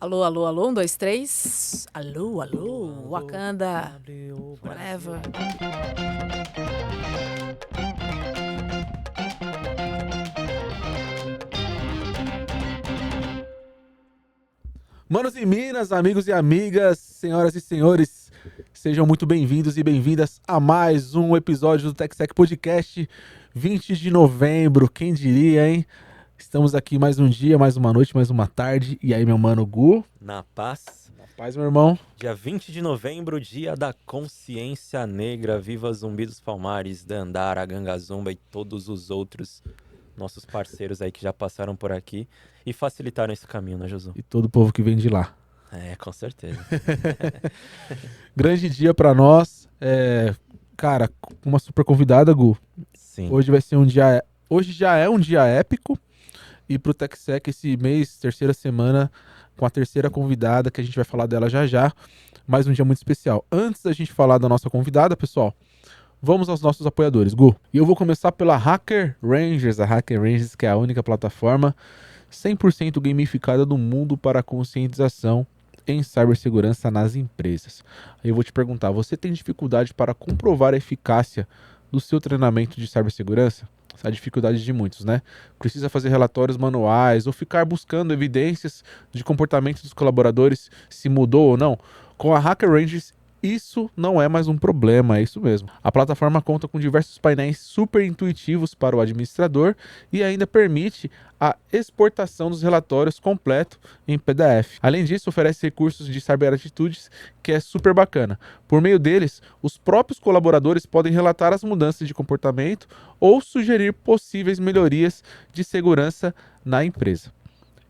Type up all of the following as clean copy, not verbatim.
Alô, alô, alô, 1, 2, 3. Alô, alô, Wakanda. Forever. Manos e minas, amigos e amigas, senhoras e senhores, sejam muito bem-vindos e bem-vindas a mais um episódio do TechSec Podcast, 20 de novembro, quem diria, hein? Estamos aqui mais um dia, mais uma noite, mais uma tarde. E aí, meu mano Gu? Na paz. Na paz, meu irmão. Dia 20 de novembro, dia da consciência negra. Viva Zumbi dos Palmares, Dandara, Gangazumba e todos os outros nossos parceiros aí que já passaram por aqui e facilitaram esse caminho, né, Josu? E todo o povo que vem de lá. É, com certeza. Grande dia pra nós. Cara, uma super convidada, Gu. Sim. Hoje vai ser um dia... Hoje já é um dia épico. E pro TechSec esse mês, terceira semana, com a terceira convidada, que a gente vai falar dela já já. Mais um dia muito especial. Antes da gente falar da nossa convidada, pessoal, vamos aos nossos apoiadores, Gu. E eu vou começar pela Hacker Rangers. A Hacker Rangers, que é a única plataforma 100% gamificada do mundo para a conscientização em cibersegurança nas empresas. Aí eu vou te perguntar, você tem dificuldade para comprovar a eficácia do seu treinamento de cibersegurança? Essa é a dificuldade de muitos, né? Precisa fazer relatórios manuais ou ficar buscando evidências de comportamento dos colaboradores, se mudou ou não? Com a Hacker Rangers, isso não é mais um problema, é isso mesmo. A plataforma conta com diversos painéis super intuitivos para o administrador e ainda permite a exportação dos relatórios completo em PDF. Além disso, oferece recursos de cyberatitudes que é super bacana. Por meio deles, os próprios colaboradores podem relatar as mudanças de comportamento ou sugerir possíveis melhorias de segurança na empresa.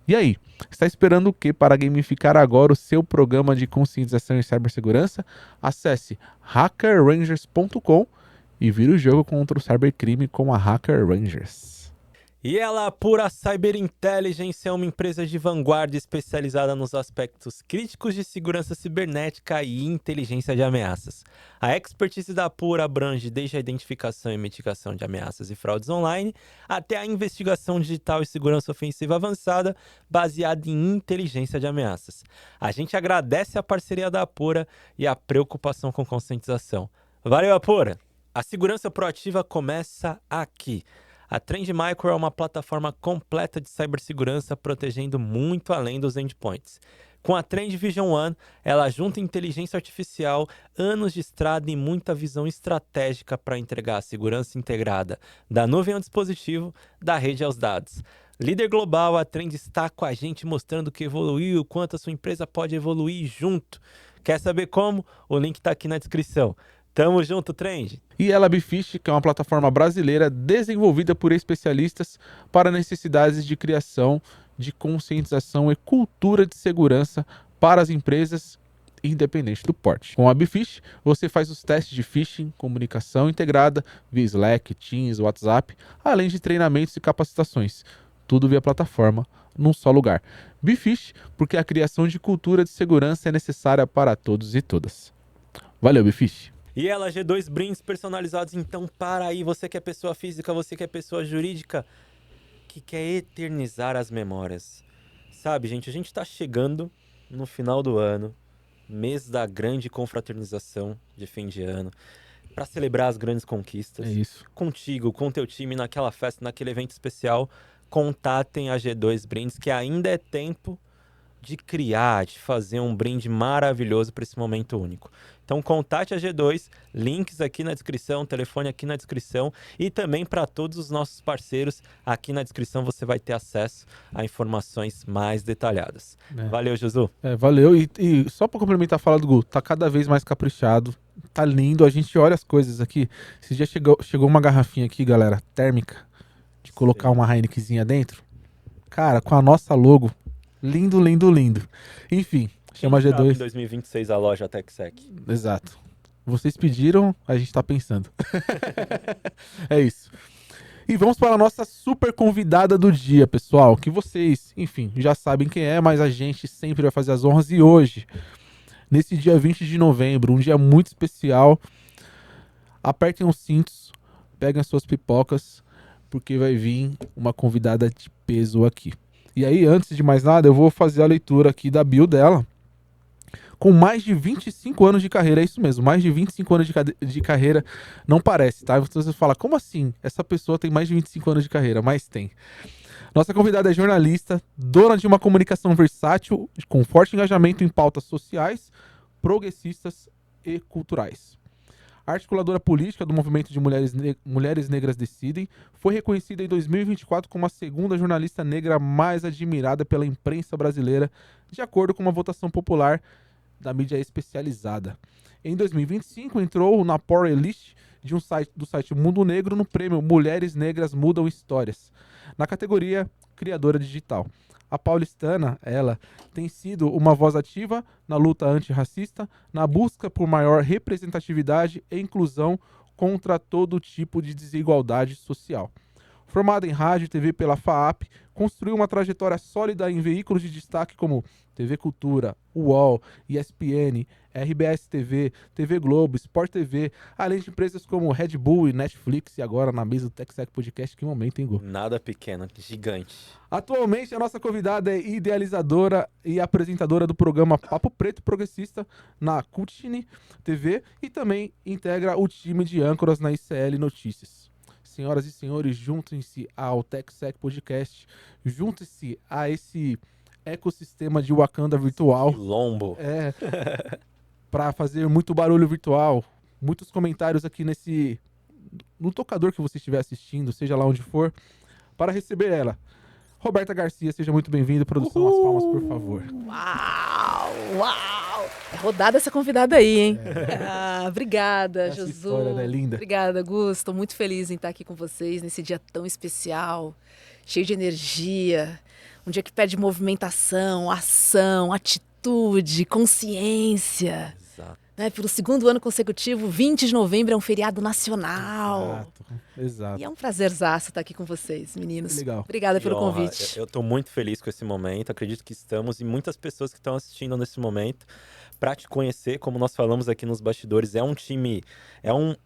E aí, está esperando o que para gamificar agora o seu programa de conscientização em cibersegurança? Acesse hackerrangers.com e vira o jogo contra o cybercrime com a Hacker Rangers. E ela, Pura Cyber Intelligence, é uma empresa de vanguarda especializada nos aspectos críticos de segurança cibernética e inteligência de ameaças. A expertise da Pura abrange desde a identificação e mitigação de ameaças e fraudes online até a investigação digital e segurança ofensiva avançada baseada em inteligência de ameaças. A gente agradece a parceria da Pura e a preocupação com conscientização. Valeu, Pura! A segurança proativa começa aqui. A Trend Micro é uma plataforma completa de cibersegurança protegendo muito além dos endpoints. Com a Trend Vision One, ela junta inteligência artificial, anos de estrada e muita visão estratégica para entregar a segurança integrada da nuvem ao dispositivo, da rede aos dados. Líder global, a Trend está com a gente mostrando que evoluiu e o quanto a sua empresa pode evoluir junto. Quer saber como? O link está aqui na descrição. Tamo junto, Trend! E a LabFish, que é uma plataforma brasileira desenvolvida por especialistas para necessidades de criação de conscientização e cultura de segurança para as empresas, independente do porte. Com a LabFish, você faz os testes de phishing, comunicação integrada via Slack, Teams, WhatsApp, além de treinamentos e capacitações. Tudo via plataforma, num só lugar. Bifish, porque a criação de cultura de segurança é necessária para todos e todas. Valeu, Bifish! E ela, G2 brindes personalizados, então para aí, você que é pessoa física, você que é pessoa jurídica, que quer eternizar as memórias. Sabe, gente, a gente tá chegando no final do ano, mês da grande confraternização de fim de ano, para celebrar as grandes conquistas. É isso. Contigo, com teu time, naquela festa, naquele evento especial, contatem a G2 Brindes, que ainda é tempo de criar, de fazer um brinde maravilhoso para esse momento único. Então contate a G2, links aqui na descrição, telefone aqui na descrição e também para todos os nossos parceiros, aqui na descrição você vai ter acesso a informações mais detalhadas. Valeu, Josu. Valeu, e só para complementar a fala do Gu, tá cada vez mais caprichado, tá lindo, a gente olha as coisas aqui. Esse dia chegou uma garrafinha aqui, galera, térmica, de colocar uma Heinekenzinha dentro. Cara, com a nossa logo, lindo, lindo, lindo. Enfim, chama Quem sabe G2. em 2026 a loja TechSec. Exato. Vocês pediram, a gente tá pensando. É isso. E vamos para a nossa super convidada do dia, pessoal. Que vocês, enfim, já sabem quem é, mas a gente sempre vai fazer as honras. E hoje, nesse dia 20 de novembro, um dia muito especial, apertem os cintos, peguem as suas pipocas, porque vai vir uma convidada de peso aqui. E aí, antes de mais nada, eu vou fazer a leitura aqui da bio dela. Com mais de 25 anos de carreira, é isso mesmo, mais de 25 anos de carreira, não parece, tá? Então você fala, como assim? Essa pessoa tem mais de 25 anos de carreira, mas tem. Nossa convidada é jornalista, dona de uma comunicação versátil, com forte engajamento em pautas sociais, progressistas e culturais. Articuladora política do movimento de Mulheres Negras Decidem, foi reconhecida em 2024 como a segunda jornalista negra mais admirada pela imprensa brasileira, de acordo com uma votação popular da mídia especializada. Em 2025, entrou na Power List do site Mundo Negro no prêmio Mulheres Negras Mudam Histórias, na categoria Criadora Digital. A paulistana, ela, tem sido uma voz ativa na luta antirracista, na busca por maior representatividade e inclusão contra todo tipo de desigualdade social. Formada em rádio e TV pela FAAP, construiu uma trajetória sólida em veículos de destaque como TV Cultura, UOL, ESPN, RBS TV, TV Globo, Sport TV, além de empresas como Red Bull e Netflix, e agora na mesa do TechSec Podcast. Que momento, hein, Gu? Nada pequeno, gigante. Atualmente, a nossa convidada é idealizadora e apresentadora do programa Papo Preto Progressista na Cultine TV e também integra o time de âncoras na ICL Notícias. Senhoras e senhores, juntem-se ao TechSec Podcast, juntem-se a esse ecossistema de Wakanda virtual. Lombo. Para fazer muito barulho virtual, muitos comentários aqui no tocador que você estiver assistindo, seja lá onde for, para receber ela. Roberta Garcia, seja muito bem-vinda. Produção, as palmas, por favor. Uau, uau! É rodada essa convidada aí, hein? Obrigada, Essa Josu. história, né, linda? Obrigada, Gus. Estou muito feliz em estar aqui com vocês nesse dia tão especial, cheio de energia. Um dia que pede movimentação, ação, atitude, consciência. Exato. Né? Pelo segundo ano consecutivo, 20 de novembro é um feriado nacional. Exato. E é um prazerzaço estar aqui com vocês, meninos. Legal. Obrigada Que pelo honra. convite. Eu tô muito feliz com esse momento, acredito que estamos, e muitas pessoas que estão assistindo nesse momento, para te conhecer, como nós falamos aqui nos bastidores, é um time,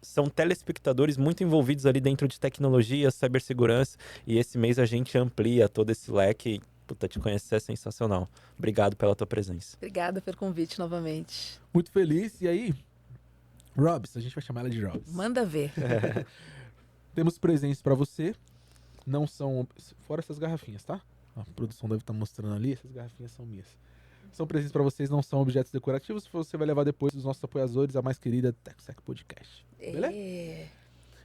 são telespectadores muito envolvidos ali dentro de tecnologia, cibersegurança, e esse mês a gente amplia todo esse leque. Puta, te conhecer é sensacional. Obrigado pela tua presença. Obrigada pelo convite novamente. Muito feliz. E aí, Robs, a gente vai chamar ela de Robs. Manda ver. Temos presentes para você. Não são... Fora essas garrafinhas, tá? A produção deve estar mostrando ali. Essas garrafinhas são minhas. São presentes para vocês, não são objetos decorativos. Você vai levar depois dos nossos apoiadores, a mais querida TechSec Podcast. Beleza?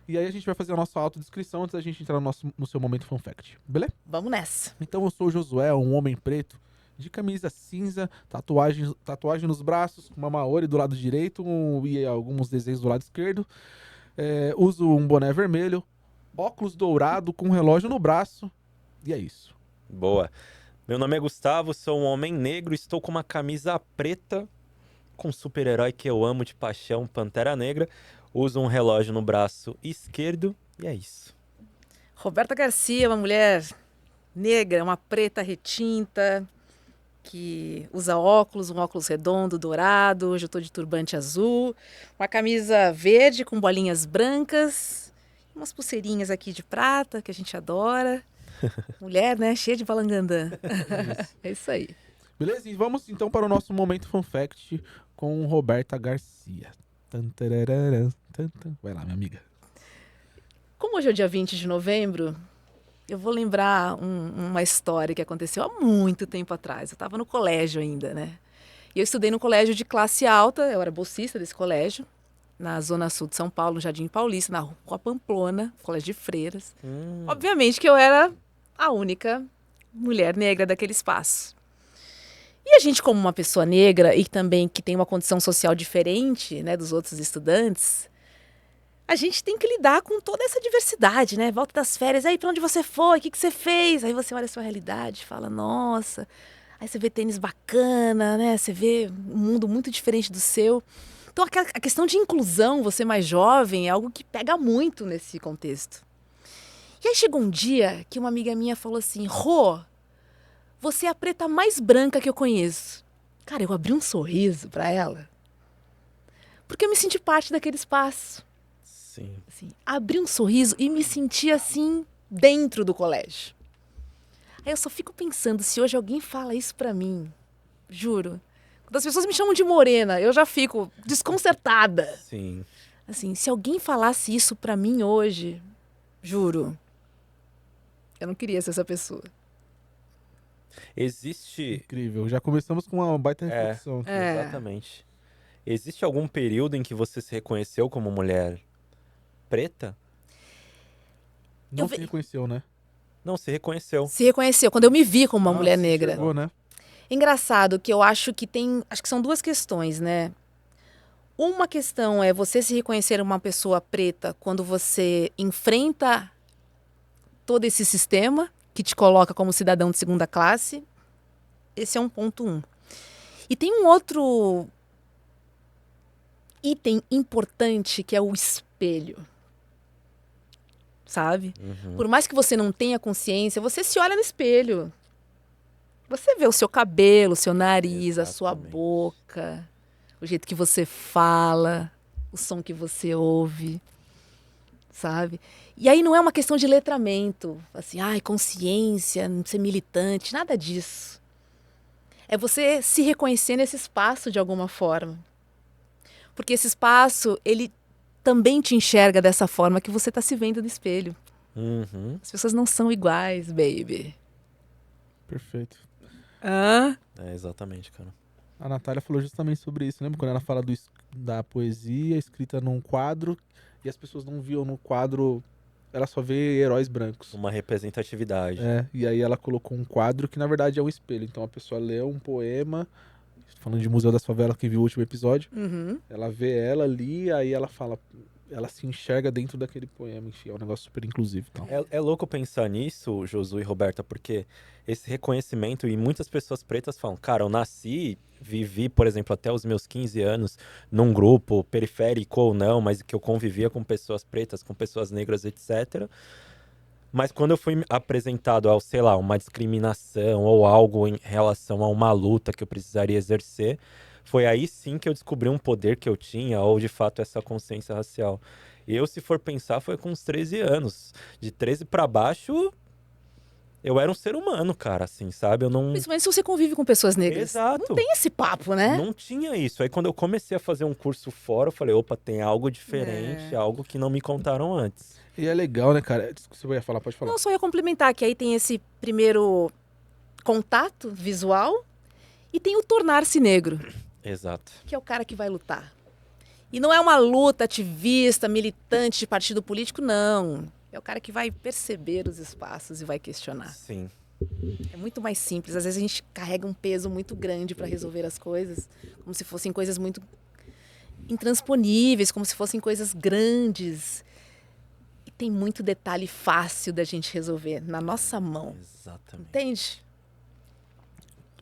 E aí a gente vai fazer a nossa autodescrição antes da gente entrar no seu momento fun fact. Beleza? Vamos nessa. Então eu sou o Josué, um homem preto, de camisa cinza, tatuagem nos braços, uma maori do lado direito e alguns desenhos do lado esquerdo. Uso um boné vermelho, óculos dourado com um relógio no braço. E é isso. Boa. Meu nome é Gustavo, sou um homem negro, estou com uma camisa preta com um super-herói que eu amo de paixão, Pantera Negra. Uso um relógio no braço esquerdo e é isso. Roberta Garcia, uma mulher negra, uma preta retinta, que usa óculos, um óculos redondo, dourado. Hoje eu estou de turbante azul, uma camisa verde com bolinhas brancas, umas pulseirinhas aqui de prata, que a gente adora. Mulher, né? Cheia de balangandã. É isso aí. Beleza? E vamos então para o nosso momento fun fact com Roberta Garcia. Vai lá, minha amiga. Como hoje é o dia 20 de novembro, eu vou lembrar uma história que aconteceu há muito tempo atrás. Eu estava no colégio ainda, né? E eu estudei no colégio de classe alta, eu era bolsista desse colégio, na zona sul de São Paulo, no Jardim Paulista, na Rua Pamplona, colégio de freiras. Obviamente que eu era a única mulher negra daquele espaço. E a gente, como uma pessoa negra e também que tem uma condição social diferente, né, dos outros estudantes, a gente tem que lidar com toda essa diversidade, né? Volta das férias, aí, pra onde você foi? O que você fez? Aí você olha a sua realidade e fala, nossa. Aí você vê tênis bacana, né? Você vê um mundo muito diferente do seu. Então, a questão de inclusão, você mais jovem, é algo que pega muito nesse contexto. E aí chegou um dia que uma amiga minha falou assim, Rô, você é a preta mais branca que eu conheço. Cara, eu abri um sorriso pra ela, porque eu me senti parte daquele espaço. Sim. Assim, abri um sorriso e me senti assim, dentro do colégio. Aí eu só fico pensando, se hoje alguém fala isso pra mim, juro. Quando as pessoas me chamam de morena, eu já fico desconcertada. Sim. Assim, se alguém falasse isso pra mim hoje, juro, eu não queria ser essa pessoa. Existe. Incrível. Já começamos com uma baita reflexão. aqui. Exatamente. Existe algum período em que você se reconheceu como mulher preta? Não Eu se ve- reconheceu, né? Não, se reconheceu. Se reconheceu, quando eu me vi como uma Ah, mulher se negra. enxergou, né? Engraçado que eu acho que acho que são duas questões, né? Uma questão é você se reconhecer uma pessoa preta quando você enfrenta todo esse sistema que te coloca como cidadão de segunda classe. Esse é um ponto um. E tem um outro item importante que é o espelho. Sabe? Uhum. Por mais que você não tenha consciência, você se olha no espelho. Você vê o seu cabelo, o seu nariz, a sua Exatamente. boca, o jeito que você fala, o som que você ouve, sabe? E aí não é uma questão de letramento, assim, ai, consciência, não ser militante, nada disso. É você se reconhecer nesse espaço de alguma forma. Porque esse espaço, ele também te enxerga dessa forma que você está se vendo no espelho. Uhum. As pessoas não são iguais, baby. Perfeito. Hã? É, exatamente, cara. A Natália falou justamente sobre isso. Lembra quando ela fala da poesia escrita num quadro e as pessoas não viam no quadro, ela só vê heróis brancos. Uma representatividade. E aí ela colocou um quadro que na verdade é um espelho. Então a pessoa lê um poema, falando de Museu das Favelas, que viu o último episódio, Uhum. ela vê ela ali, aí ela fala, ela se enxerga dentro daquele poema. Enfim, é um negócio super inclusivo. Então. É louco pensar nisso, Josu e Roberta, porque esse reconhecimento, e muitas pessoas pretas falam, cara, eu nasci, vivi, por exemplo, até os meus 15 anos, num grupo periférico ou não, mas que eu convivia com pessoas pretas, com pessoas negras, etc. Mas quando eu fui apresentado ao, sei lá, uma discriminação ou algo em relação a uma luta que eu precisaria exercer, foi aí sim que eu descobri um poder que eu tinha, ou de fato essa consciência racial. Eu, se for pensar, foi com uns 13 anos. De 13 pra baixo, eu era um ser humano, cara, assim, sabe? Eu não. Principalmente se você convive com pessoas negras. Exato. Não tem esse papo, né? Não tinha isso. Aí quando eu comecei a fazer um curso fora, eu falei, opa, tem algo diferente, algo que não me contaram antes. E é legal, né, cara? Você ia falar, pode falar. Não, só ia complementar que aí tem esse primeiro contato visual e tem o tornar-se negro, Exato. que é o cara que vai lutar. E não é uma luta ativista, militante de partido político, não. É o cara que vai perceber os espaços e vai questionar. Sim. É muito mais simples. Às vezes a gente carrega um peso muito grande para resolver as coisas, como se fossem coisas muito intransponíveis, como se fossem coisas grandes. E tem muito detalhe fácil da gente resolver na nossa mão. Exatamente. Entende?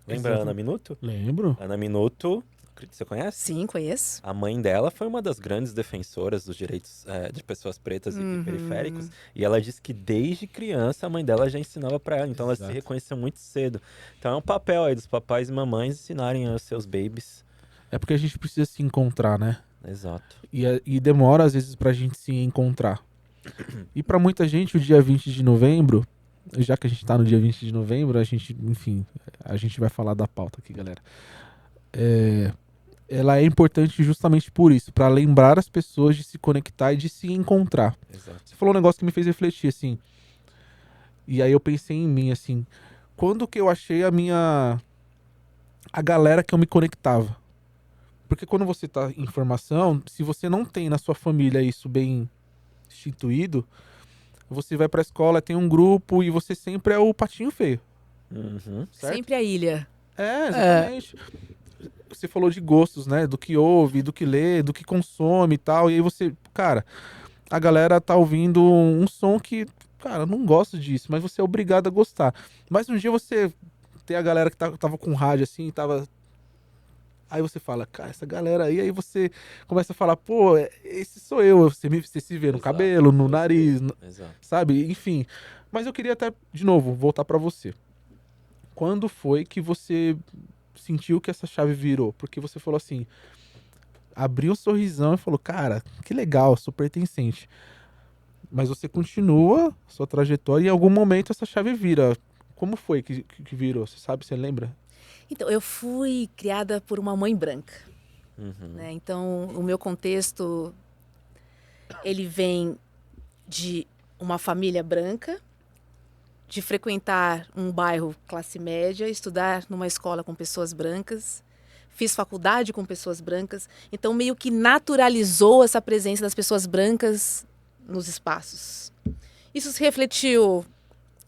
Lembra a Ana Minuto? Lembro. Ana Minuto, você conhece? Sim, conheço. A mãe dela foi uma das grandes defensoras dos direitos de pessoas pretas e periféricos. E ela disse que desde criança a mãe dela já ensinava pra ela. Então ela se Exato. reconheceu muito cedo. Então é um papel aí dos papais e mamães ensinarem aos seus babies. É porque a gente precisa se encontrar, né? Exato. E demora às vezes pra gente se encontrar. E pra muita gente o dia 20 de novembro, já que a gente tá no dia 20 de novembro, a gente vai falar da pauta aqui, galera. Ela é importante justamente por isso, pra lembrar as pessoas de se conectar e de se encontrar. Exato. Você falou um negócio que me fez refletir, assim. E aí eu pensei em mim, assim. Quando que eu achei a galera que eu me conectava? Porque quando você tá em formação, se você não tem na sua família isso bem instituído, você vai pra escola, tem um grupo e você sempre é o patinho feio, Uhum. certo? Sempre a ilha. Exatamente. Você falou de gostos, né? Do que ouve, do que lê, do que consome e tal. E aí você, cara, a galera tá ouvindo um som que, cara, eu não gosto disso, mas você é obrigado a gostar. Mas um dia você tem a galera que tava com rádio assim, tava. Aí você fala, cara, essa galera aí você começa a falar, pô, esse sou eu. Você se vê no Exato. cabelo, no nariz, Exato. sabe? Enfim. Mas eu queria até, de novo, voltar pra você. Quando foi que você sentiu que essa chave virou? Porque você falou assim, abriu um sorrisão e falou, cara, que legal, sou pertencente. Mas você continua sua trajetória e em algum momento essa chave vira. Como foi que virou? Você sabe, você lembra? Então, eu fui criada por uma mãe branca, Uhum. né? Então, o meu contexto, ele vem de uma família branca, de frequentar um bairro classe média, estudar numa escola com pessoas brancas, fiz faculdade com pessoas brancas, então meio que naturalizou essa presença das pessoas brancas nos espaços. Isso se refletiu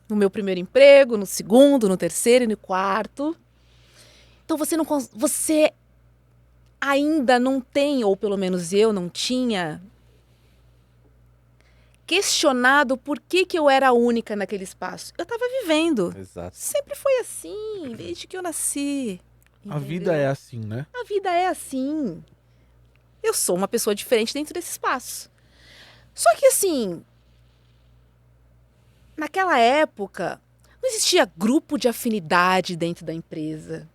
no meu primeiro emprego, no segundo, no terceiro e no quarto. Então você ainda não tem, ou pelo menos eu não tinha, questionado por que eu era única naquele espaço. Eu estava vivendo. Exato. Sempre foi assim, desde que eu nasci. A vida é assim, né? A vida é assim. Eu sou uma pessoa diferente dentro desse espaço. Só que assim, naquela época, não existia grupo de afinidade dentro da empresa.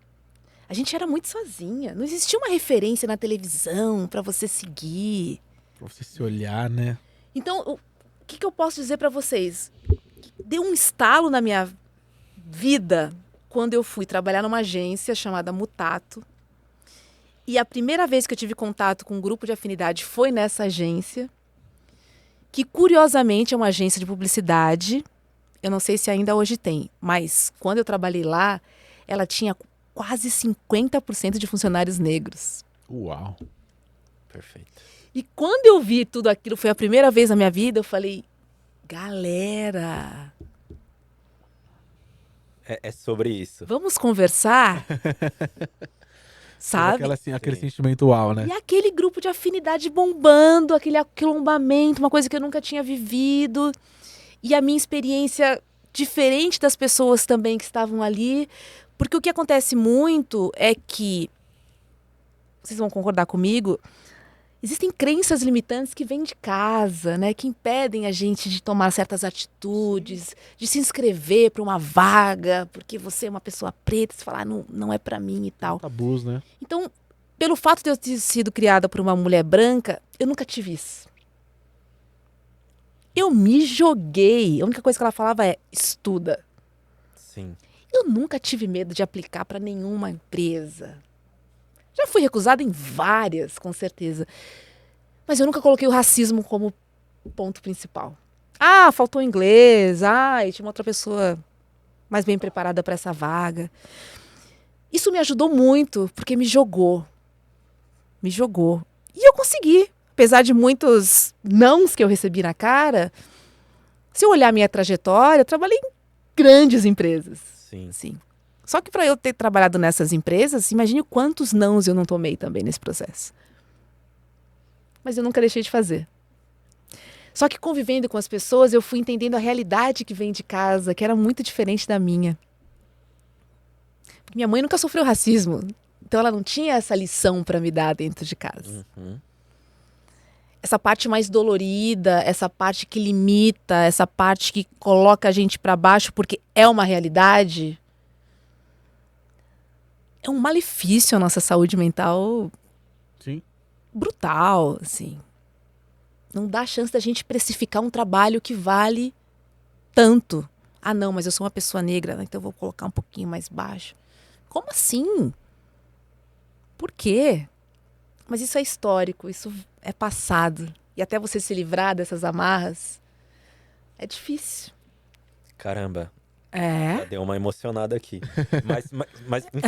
A gente era muito sozinha. Não existia uma referência na televisão para você seguir. Pra você se olhar, né? Então, o que eu posso dizer para vocês? Deu um estalo na minha vida quando eu fui trabalhar numa agência chamada Mutato. E a primeira vez que eu tive contato com um grupo de afinidade foi nessa agência, que curiosamente é uma agência de publicidade. Eu não sei se ainda hoje tem, mas quando eu trabalhei lá, ela tinha quase 50% de funcionários negros. Uau. Perfeito. E quando eu vi tudo aquilo, foi a primeira vez na minha vida, eu falei, galera, É sobre isso. vamos conversar? Sabe? Aquela, assim, aquele Sim. sentimento uau, né? E aquele grupo de afinidade bombando, aquele aquilombamento, uma coisa que eu nunca tinha vivido. E a minha experiência diferente das pessoas também que estavam ali. Porque o que acontece muito é que, vocês vão concordar comigo, existem crenças limitantes que vêm de casa, né? Que impedem a gente de tomar certas atitudes, de se inscrever para uma vaga, porque você é uma pessoa preta, você fala, não é para mim e tal. Tabus, né? Então, pelo fato de eu ter sido criada por uma mulher branca, eu nunca tive isso. Eu me joguei. A única coisa que ela falava é, estuda. Sim. Eu nunca tive medo de aplicar para nenhuma empresa. Já fui recusada em várias, com certeza. Mas eu nunca coloquei o racismo como ponto principal. Ah, faltou inglês. Ah, e tinha uma outra pessoa mais bem preparada para essa vaga. Isso me ajudou muito, porque me jogou. Me jogou. E eu consegui. Apesar de muitos nãos que eu recebi na cara, se eu olhar minha trajetória, eu trabalhei em grandes empresas. Sim. Sim. Só que para eu ter trabalhado nessas empresas, imagine quantos nãos eu não tomei também nesse processo. Mas eu nunca deixei de fazer. Só que convivendo com as pessoas, eu fui entendendo a realidade que vem de casa, que era muito diferente da minha. Minha mãe nunca sofreu racismo, então ela não tinha essa lição para me dar dentro de casa. Uhum. Essa parte mais dolorida, essa parte que limita, essa parte que coloca a gente para baixo porque é uma realidade, é um malefício à nossa saúde mental Sim. brutal, assim. Não dá chance da gente precificar um trabalho que vale tanto. Ah, não, mas eu sou uma pessoa negra, então eu vou colocar um pouquinho mais baixo. Como assim? Por quê? Mas isso é histórico, isso é passado. E até você se livrar dessas amarras, é difícil. Caramba, já É? deu uma emocionada aqui. Mas enfim,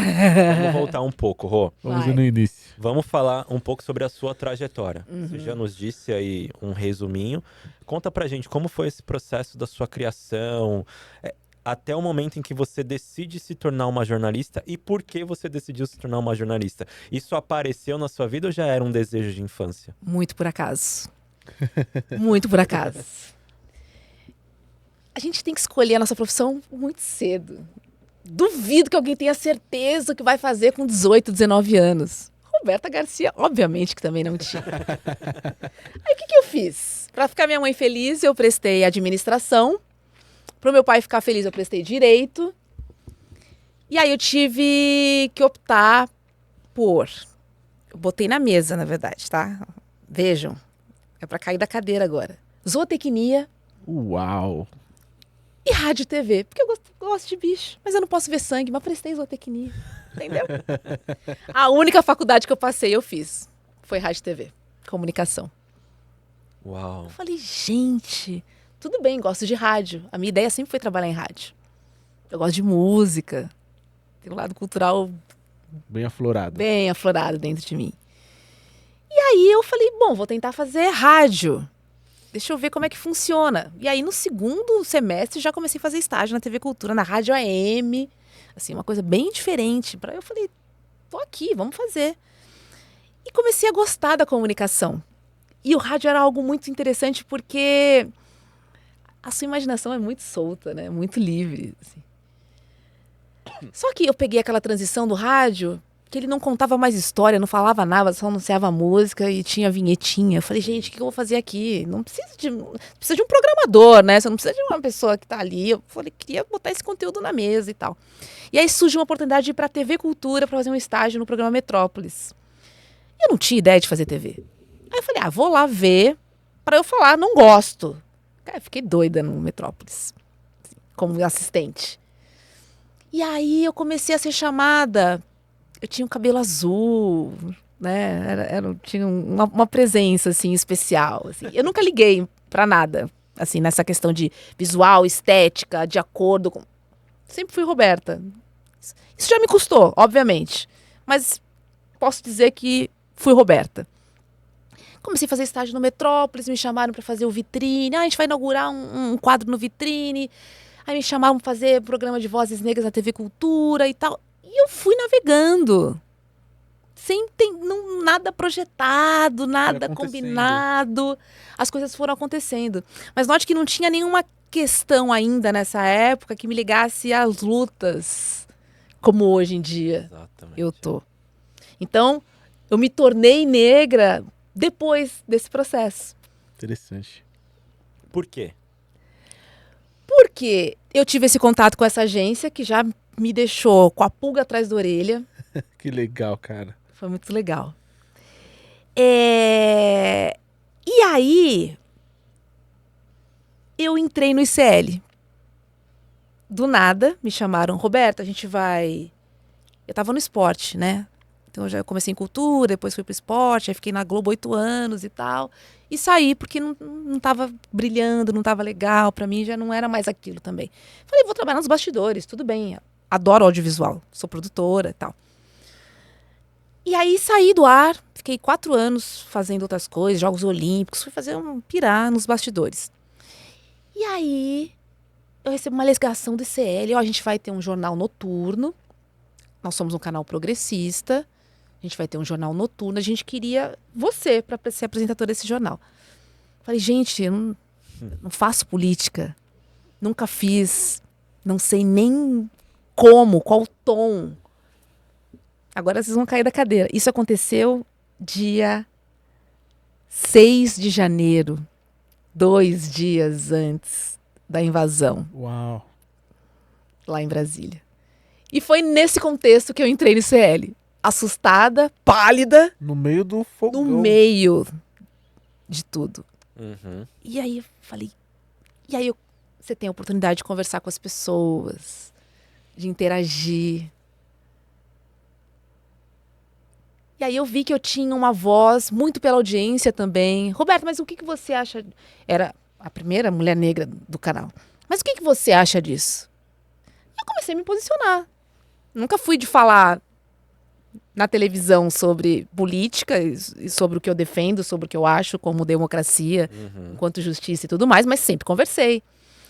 vamos voltar um pouco, Rô. Vamos Vai. no início. Vamos falar um pouco sobre a sua trajetória. Uhum. Você já nos disse aí um resuminho. Conta pra gente como foi esse processo da sua criação, até o momento em que você decide se tornar uma jornalista e por que você decidiu se tornar uma jornalista. Isso apareceu na sua vida ou já era um desejo de infância? Muito por acaso. Muito por acaso. A gente tem que escolher a nossa profissão muito cedo. Duvido que alguém tenha certeza que vai fazer com 18, 19 anos. Roberta Garcia, obviamente que também não tinha. Aí o que eu fiz? Para ficar minha mãe feliz, eu prestei administração. Para o meu pai ficar feliz, eu prestei direito. E aí eu tive que optar por... Eu botei na mesa, na verdade, tá? Vejam. É para cair da cadeira agora. Zootecnia Uau. e rádio e TV, porque eu gosto de bicho, mas eu não posso ver sangue, mas prestei zootecnia, entendeu? A única faculdade que eu passei, eu fiz, foi rádio e TV, comunicação. Uau. Eu falei, gente, tudo bem, gosto de rádio. A minha ideia sempre foi trabalhar em rádio. Eu gosto de música, tem um lado cultural Bem aflorado. bem aflorado dentro de mim. E aí eu falei, bom, vou tentar fazer rádio. Deixa eu ver como é que funciona. E aí no segundo semestre já comecei a fazer estágio na TV Cultura, na Rádio AM. Assim, uma coisa bem diferente. Eu falei, tô aqui, vamos fazer. E comecei a gostar da comunicação. E o rádio era algo muito interessante porque a sua imaginação é muito solta, né? Muito livre. Assim. Só que eu peguei aquela transição do rádio, que ele não contava mais história, não falava nada, só anunciava música e tinha vinhetinha. Eu falei, gente, o que eu vou fazer aqui? Precisa de um programador, né? Você não precisa de uma pessoa que tá ali. Eu falei, queria botar esse conteúdo na mesa e tal. E aí surgiu uma oportunidade de ir pra TV Cultura para fazer um estágio no programa Metrópolis. Eu não tinha ideia de fazer TV. Aí eu falei, vou lá ver para eu falar, não gosto. Cara, fiquei doida no Metrópolis, como assistente. E aí eu comecei a ser chamada. Eu tinha um cabelo azul, né? Tinha uma presença assim especial. Assim. Eu nunca liguei para nada, assim, nessa questão de visual, estética, de acordo com. Sempre fui Roberta. Isso já me custou, obviamente, mas posso dizer que fui Roberta. Comecei a fazer estágio no Metrópolis, me chamaram para fazer o Vitrine. A gente vai inaugurar um quadro no Vitrine. Aí me chamaram para fazer programa de vozes negras na TV Cultura e tal. E eu fui navegando, sem ter nada projetado, nada combinado. As coisas foram acontecendo. Mas note que não tinha nenhuma questão ainda nessa época que me ligasse às lutas, como hoje em dia. Exatamente. Eu tô. Então, eu me tornei negra depois desse processo. Interessante. Por quê? Porque eu tive esse contato com essa agência que já me deixou com a pulga atrás da orelha. Que legal, cara. Foi muito legal. E aí, eu entrei no ICL. Do nada, me chamaram, Roberta, a gente vai... Eu tava no esporte, né? Então, eu já comecei em cultura, depois fui pro esporte, aí fiquei na Globo 8 anos e tal. E saí, porque não tava brilhando, não tava legal. Pra mim, já não era mais aquilo também. Falei, vou trabalhar nos bastidores, tudo bem. Adoro audiovisual, sou produtora e tal. E aí, saí do ar, fiquei 4 anos fazendo outras coisas, Jogos Olímpicos, fui fazer pirar nos bastidores. E aí, eu recebo uma ligação do ICL, a gente vai ter um jornal noturno, nós somos um canal progressista, a gente vai ter um jornal noturno, a gente queria você para ser apresentadora desse jornal. Falei, gente, eu não faço política, nunca fiz, não sei nem qual tom. Agora vocês vão cair da cadeira. Isso aconteceu dia 6 de janeiro, 2 dias antes da invasão. Uau. Lá em Brasília. E foi nesse contexto que eu entrei no ICL. Assustada, pálida. No meio do fogão. No meio de tudo. Uhum. E aí eu falei... E aí você tem a oportunidade de conversar com as pessoas, de interagir. E aí eu vi que eu tinha uma voz muito pela audiência também. Roberto, mas o que você acha... Era a primeira mulher negra do canal. Mas o que você acha disso? Eu comecei a me posicionar. Nunca fui de falar na televisão sobre política e sobre o que eu defendo, sobre o que eu acho como democracia, enquanto justiça e tudo mais, mas sempre conversei.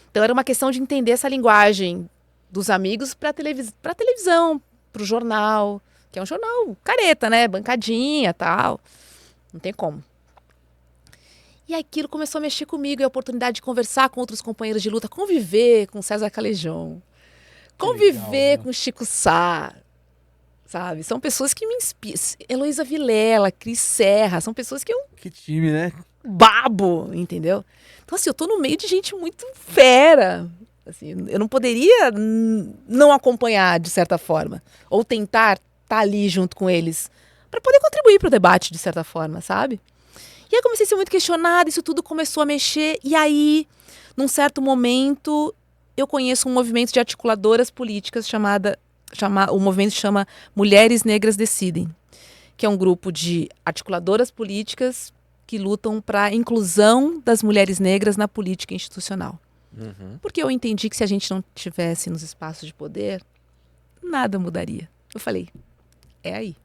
Então era uma questão de entender essa linguagem dos amigos para televisão, para o jornal, que é um jornal careta, né? Bancadinha, tal. Não tem como. E aquilo começou a mexer comigo, e a oportunidade de conversar com outros companheiros de luta, conviver com César Calejão, conviver legal, né? com Chico Sá, sabe? São pessoas que me inspiram. Heloísa Vilela, Cris Serra, são pessoas que eu Que time, né? babo, entendeu? Então, assim, eu tô no meio de gente muito fera. Assim, eu não poderia não acompanhar, de certa forma, ou tentar estar ali junto com eles, para poder contribuir para o debate, de certa forma, sabe? E aí eu comecei a ser muito questionada, isso tudo começou a mexer, e aí, num certo momento, eu conheço um movimento de articuladoras políticas o movimento chama Mulheres Negras Decidem, que é um grupo de articuladoras políticas que lutam para a inclusão das mulheres negras na política institucional. Porque eu entendi que se a gente não tivesse nos espaços de poder, nada mudaria. Eu falei, é aí.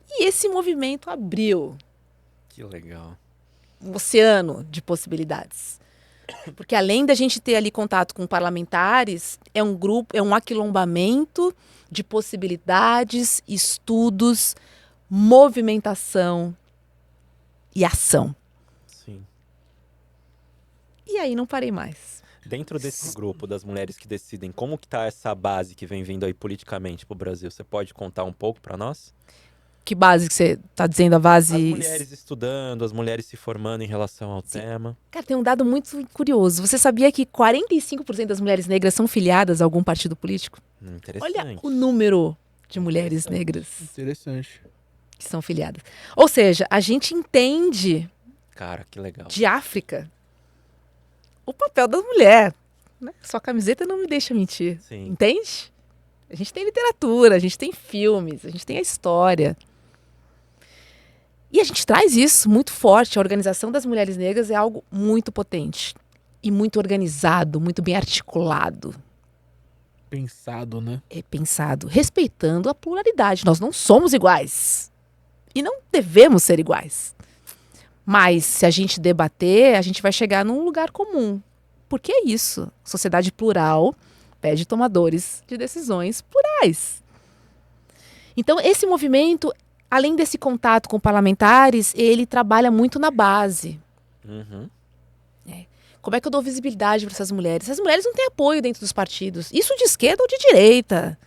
E esse movimento abriu Que legal. um oceano de possibilidades. Porque além da gente ter ali contato com parlamentares, é um grupo, é um aquilombamento de possibilidades, estudos, movimentação e ação. Sim. E aí não parei mais. Dentro desse grupo das mulheres que decidem, como que tá essa base que vem vindo aí politicamente pro Brasil? Você pode contar um pouco para nós? Que base que você está dizendo? A base... As mulheres estudando, as mulheres se formando em relação ao tema. Cara, tem um dado muito curioso. Você sabia que 45% das mulheres negras são filiadas a algum partido político? Interessante. Olha o número de mulheres negras Interessante. que são filiadas. Ou seja, a gente entende Cara, que legal. de África o papel da mulher. Né? Sua camiseta não me deixa mentir. Sim. Entende? A gente tem literatura, a gente tem filmes, a gente tem a história. E a gente traz isso muito forte. A organização das mulheres negras é algo muito potente. E muito organizado, muito bem articulado. Pensado, né? É pensado, respeitando a pluralidade. Nós não somos iguais. E não devemos ser iguais. Mas se a gente debater, a gente vai chegar num lugar comum. Porque é isso. Sociedade plural pede tomadores de decisões plurais. Então, esse movimento, além desse contato com parlamentares, ele trabalha muito na base. Como é que eu dou visibilidade para essas mulheres? Essas mulheres não têm apoio dentro dos partidos. Isso de esquerda ou de direita.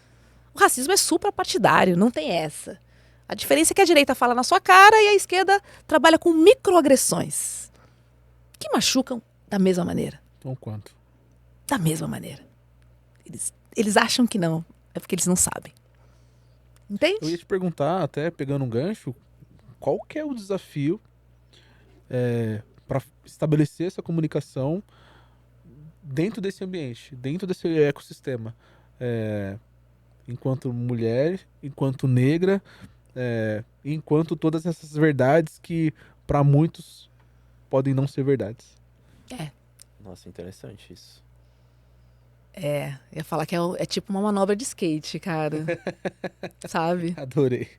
O racismo é suprapartidário, não tem essa. A diferença é que a direita fala na sua cara e a esquerda trabalha com microagressões que machucam da mesma maneira. Então quanto? Da mesma maneira. Eles acham que não, é porque eles não sabem. Entende? Eu ia te perguntar, até pegando um gancho, qual que é o desafio para estabelecer essa comunicação dentro desse ambiente, dentro desse ecossistema, enquanto mulher, enquanto negra, enquanto todas essas verdades que para muitos podem não ser verdades. Nossa, interessante isso. Eu ia falar que é tipo uma manobra de skate, cara. Sabe? Adorei.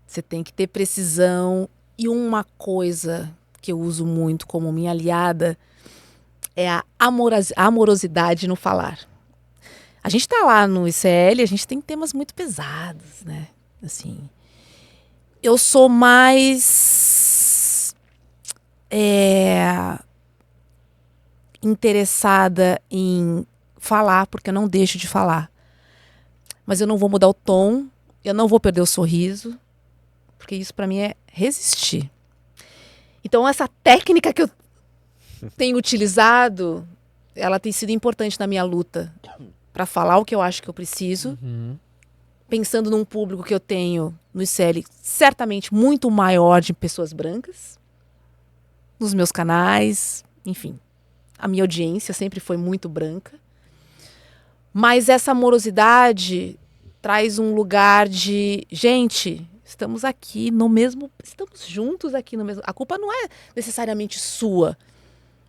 Você tem que ter precisão. E uma coisa que eu uso muito como minha aliada é a amorosidade no falar. A gente tá lá no ICL, a gente tem temas muito pesados, né? Assim, eu sou mais interessada em falar, porque eu não deixo de falar. Mas eu não vou mudar o tom, eu não vou perder o sorriso, porque isso para mim é resistir. Então essa técnica que eu tenho utilizado, ela tem sido importante na minha luta para falar o que eu acho que eu preciso, pensando num público que eu tenho no ICL certamente muito maior de pessoas brancas, nos meus canais, enfim. A minha audiência sempre foi muito branca. Mas essa amorosidade traz um lugar de... Gente, estamos aqui no mesmo... Estamos juntos aqui no mesmo... A culpa não é necessariamente sua.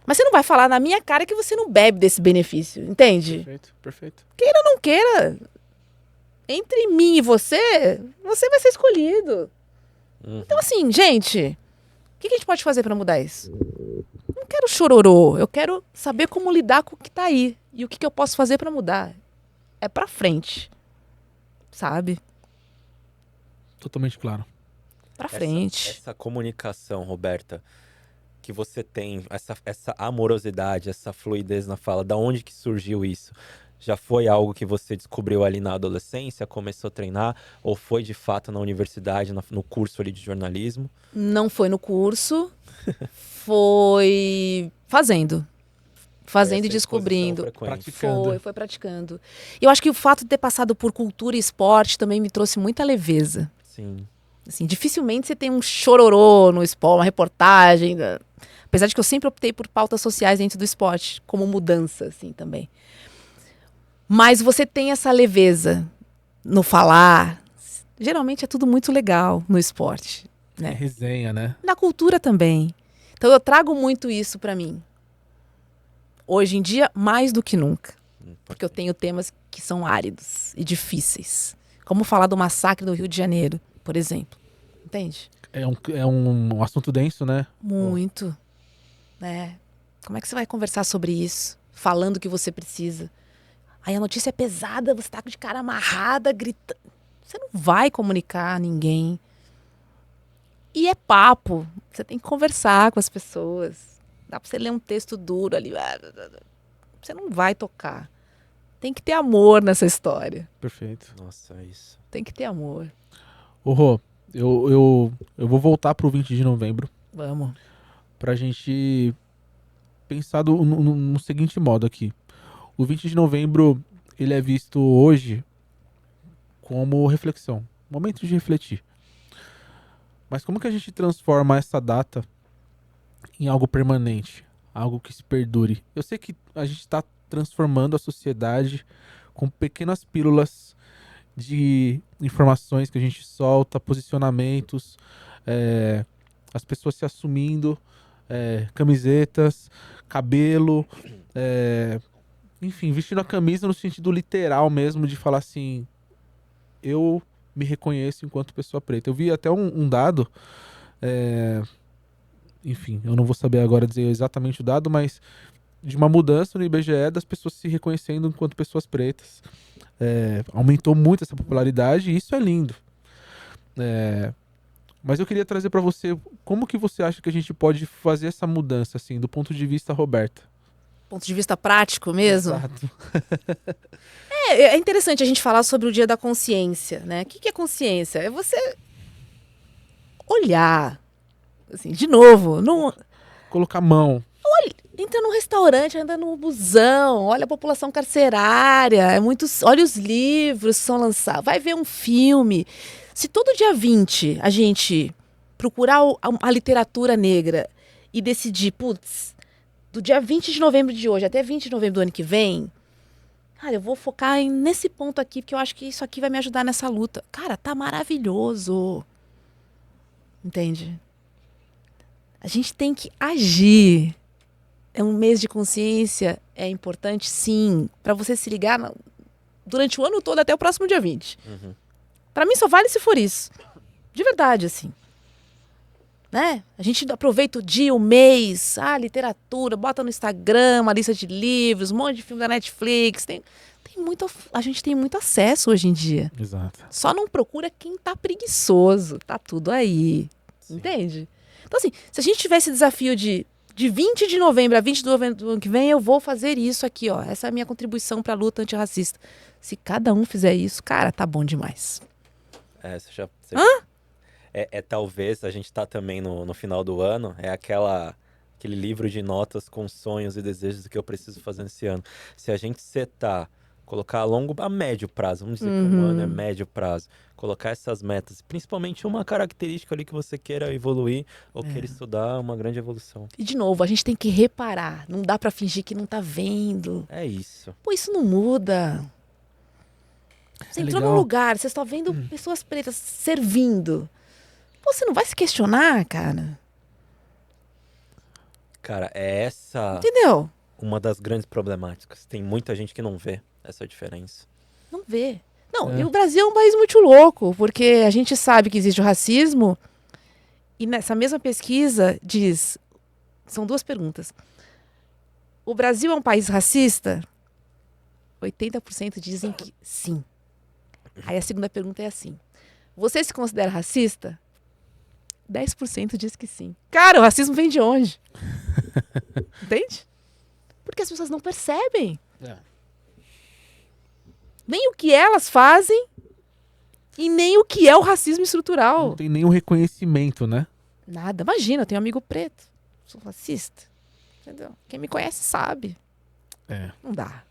Mas você não vai falar na minha cara que você não bebe desse benefício, entende? Perfeito, perfeito. Queira ou não queira, entre mim e você vai ser escolhido. Então assim, gente, o que a gente pode fazer para mudar isso? Não quero chororô, eu quero saber como lidar com o que tá aí. E o que eu posso fazer para mudar. É pra frente, sabe? Totalmente claro. Pra frente. Essa comunicação, Roberta, que você tem, essa amorosidade, essa fluidez na fala, da onde que surgiu isso? Já foi algo que você descobriu ali na adolescência, começou a treinar, ou foi de fato na universidade, no curso ali de jornalismo? Não foi no curso, foi fazendo e descobrindo. Praticando. Foi praticando. E eu acho que o fato de ter passado por cultura e esporte também me trouxe muita leveza. Sim. Assim, dificilmente você tem um chororô no esporte, uma reportagem. Apesar de que eu sempre optei por pautas sociais dentro do esporte, como mudança, assim, também. Mas você tem essa leveza no falar. Geralmente é tudo muito legal no esporte, É né? resenha, né? Na cultura também. Então eu trago muito isso para mim. Hoje em dia, mais do que nunca. Porque eu tenho temas que são áridos e difíceis. Como falar do massacre do Rio de Janeiro, por exemplo. Entende? É um assunto denso, né? Muito. Né? Como é que você vai conversar sobre isso? Falando o que você precisa. Aí a notícia é pesada, você tá de cara amarrada, gritando. Você não vai comunicar a ninguém. E é papo. Você tem que conversar com as pessoas. Dá pra você ler um texto duro ali. Você não vai tocar. Tem que ter amor nessa história. Perfeito. Nossa, é isso. Tem que ter amor. Ô, Rô, eu vou voltar pro 20 de novembro Vamos. pra gente pensar no seguinte modo aqui. O 20 de novembro, ele é visto hoje como reflexão. Momento de refletir. Mas como que a gente transforma essa data em algo permanente? Algo que se perdure? Eu sei que a gente está transformando a sociedade com pequenas pílulas de informações que a gente solta, posicionamentos, as pessoas se assumindo, camisetas, cabelo, enfim, vestindo a camisa no sentido literal mesmo, de falar assim, eu me reconheço enquanto pessoa preta. Eu vi até um dado, enfim, eu não vou saber agora dizer exatamente o dado, mas de uma mudança no IBGE das pessoas se reconhecendo enquanto pessoas pretas. Aumentou muito essa popularidade e isso é lindo. Mas eu queria trazer para você, como que você acha que a gente pode fazer essa mudança, assim, do ponto de vista Roberta? Ponto de vista prático mesmo. Exato. É interessante a gente falar sobre o Dia da Consciência, né? O que é consciência? É você olhar, assim, de novo, Colocar a mão. entra num restaurante, anda no busão, olha a população carcerária, olha os livros que são lançados, vai ver um filme. Se todo dia 20 a gente procurar a literatura negra e decidir, putz, do dia 20 de novembro de hoje até 20 de novembro do ano que vem, cara, eu vou focar nesse ponto aqui, porque eu acho que isso aqui vai me ajudar nessa luta. Cara, tá maravilhoso. Entende? A gente tem que agir. É um mês de consciência, é importante, sim, para você se ligar durante o ano todo até o próximo dia 20. Uhum. Para mim só vale se for isso. De verdade, assim. Né? A gente aproveita o dia, o mês, literatura, bota no Instagram uma lista de livros, um monte de filme da Netflix. A gente tem muito acesso hoje em dia. Exato. Só não procura quem tá preguiçoso. Tá tudo aí. Sim. Entende? Então, assim, se a gente tivesse esse desafio de 20 de novembro a 20 de novembro do ano que vem, eu vou fazer isso aqui, ó. Essa é a minha contribuição para a luta antirracista. Se cada um fizer isso, cara, tá bom demais. Talvez a gente tá também no final do ano, aquele livro de notas com sonhos e desejos do que eu preciso fazer nesse ano. Se a gente setar, colocar a médio prazo, vamos dizer que um ano é médio prazo, colocar essas metas, principalmente uma característica ali que você queira evoluir ou queira estudar, uma grande evolução. E de novo, a gente tem que reparar. Não dá pra fingir que não tá vendo. É isso. Pô, isso não muda. Você entrou num lugar, você está vendo pessoas pretas servindo. Pô, você não vai se questionar, cara? Cara, é essa Entendeu? uma das grandes problemáticas. Tem muita gente que não vê essa diferença. Não vê. Não, e o Brasil é um país muito louco, porque a gente sabe que existe o racismo, e nessa mesma pesquisa diz, são duas perguntas. O Brasil é um país racista? 80% dizem que sim. Aí a segunda pergunta é assim, você se considera racista? 10% diz que sim. Cara, o racismo vem de onde? Entende? Porque as pessoas não percebem. Nem o que elas fazem e nem o que é o racismo estrutural. Não tem nenhum reconhecimento, né? Nada. Imagina, eu tenho um amigo preto. Sou racista. Entendeu? Quem me conhece sabe. Não dá.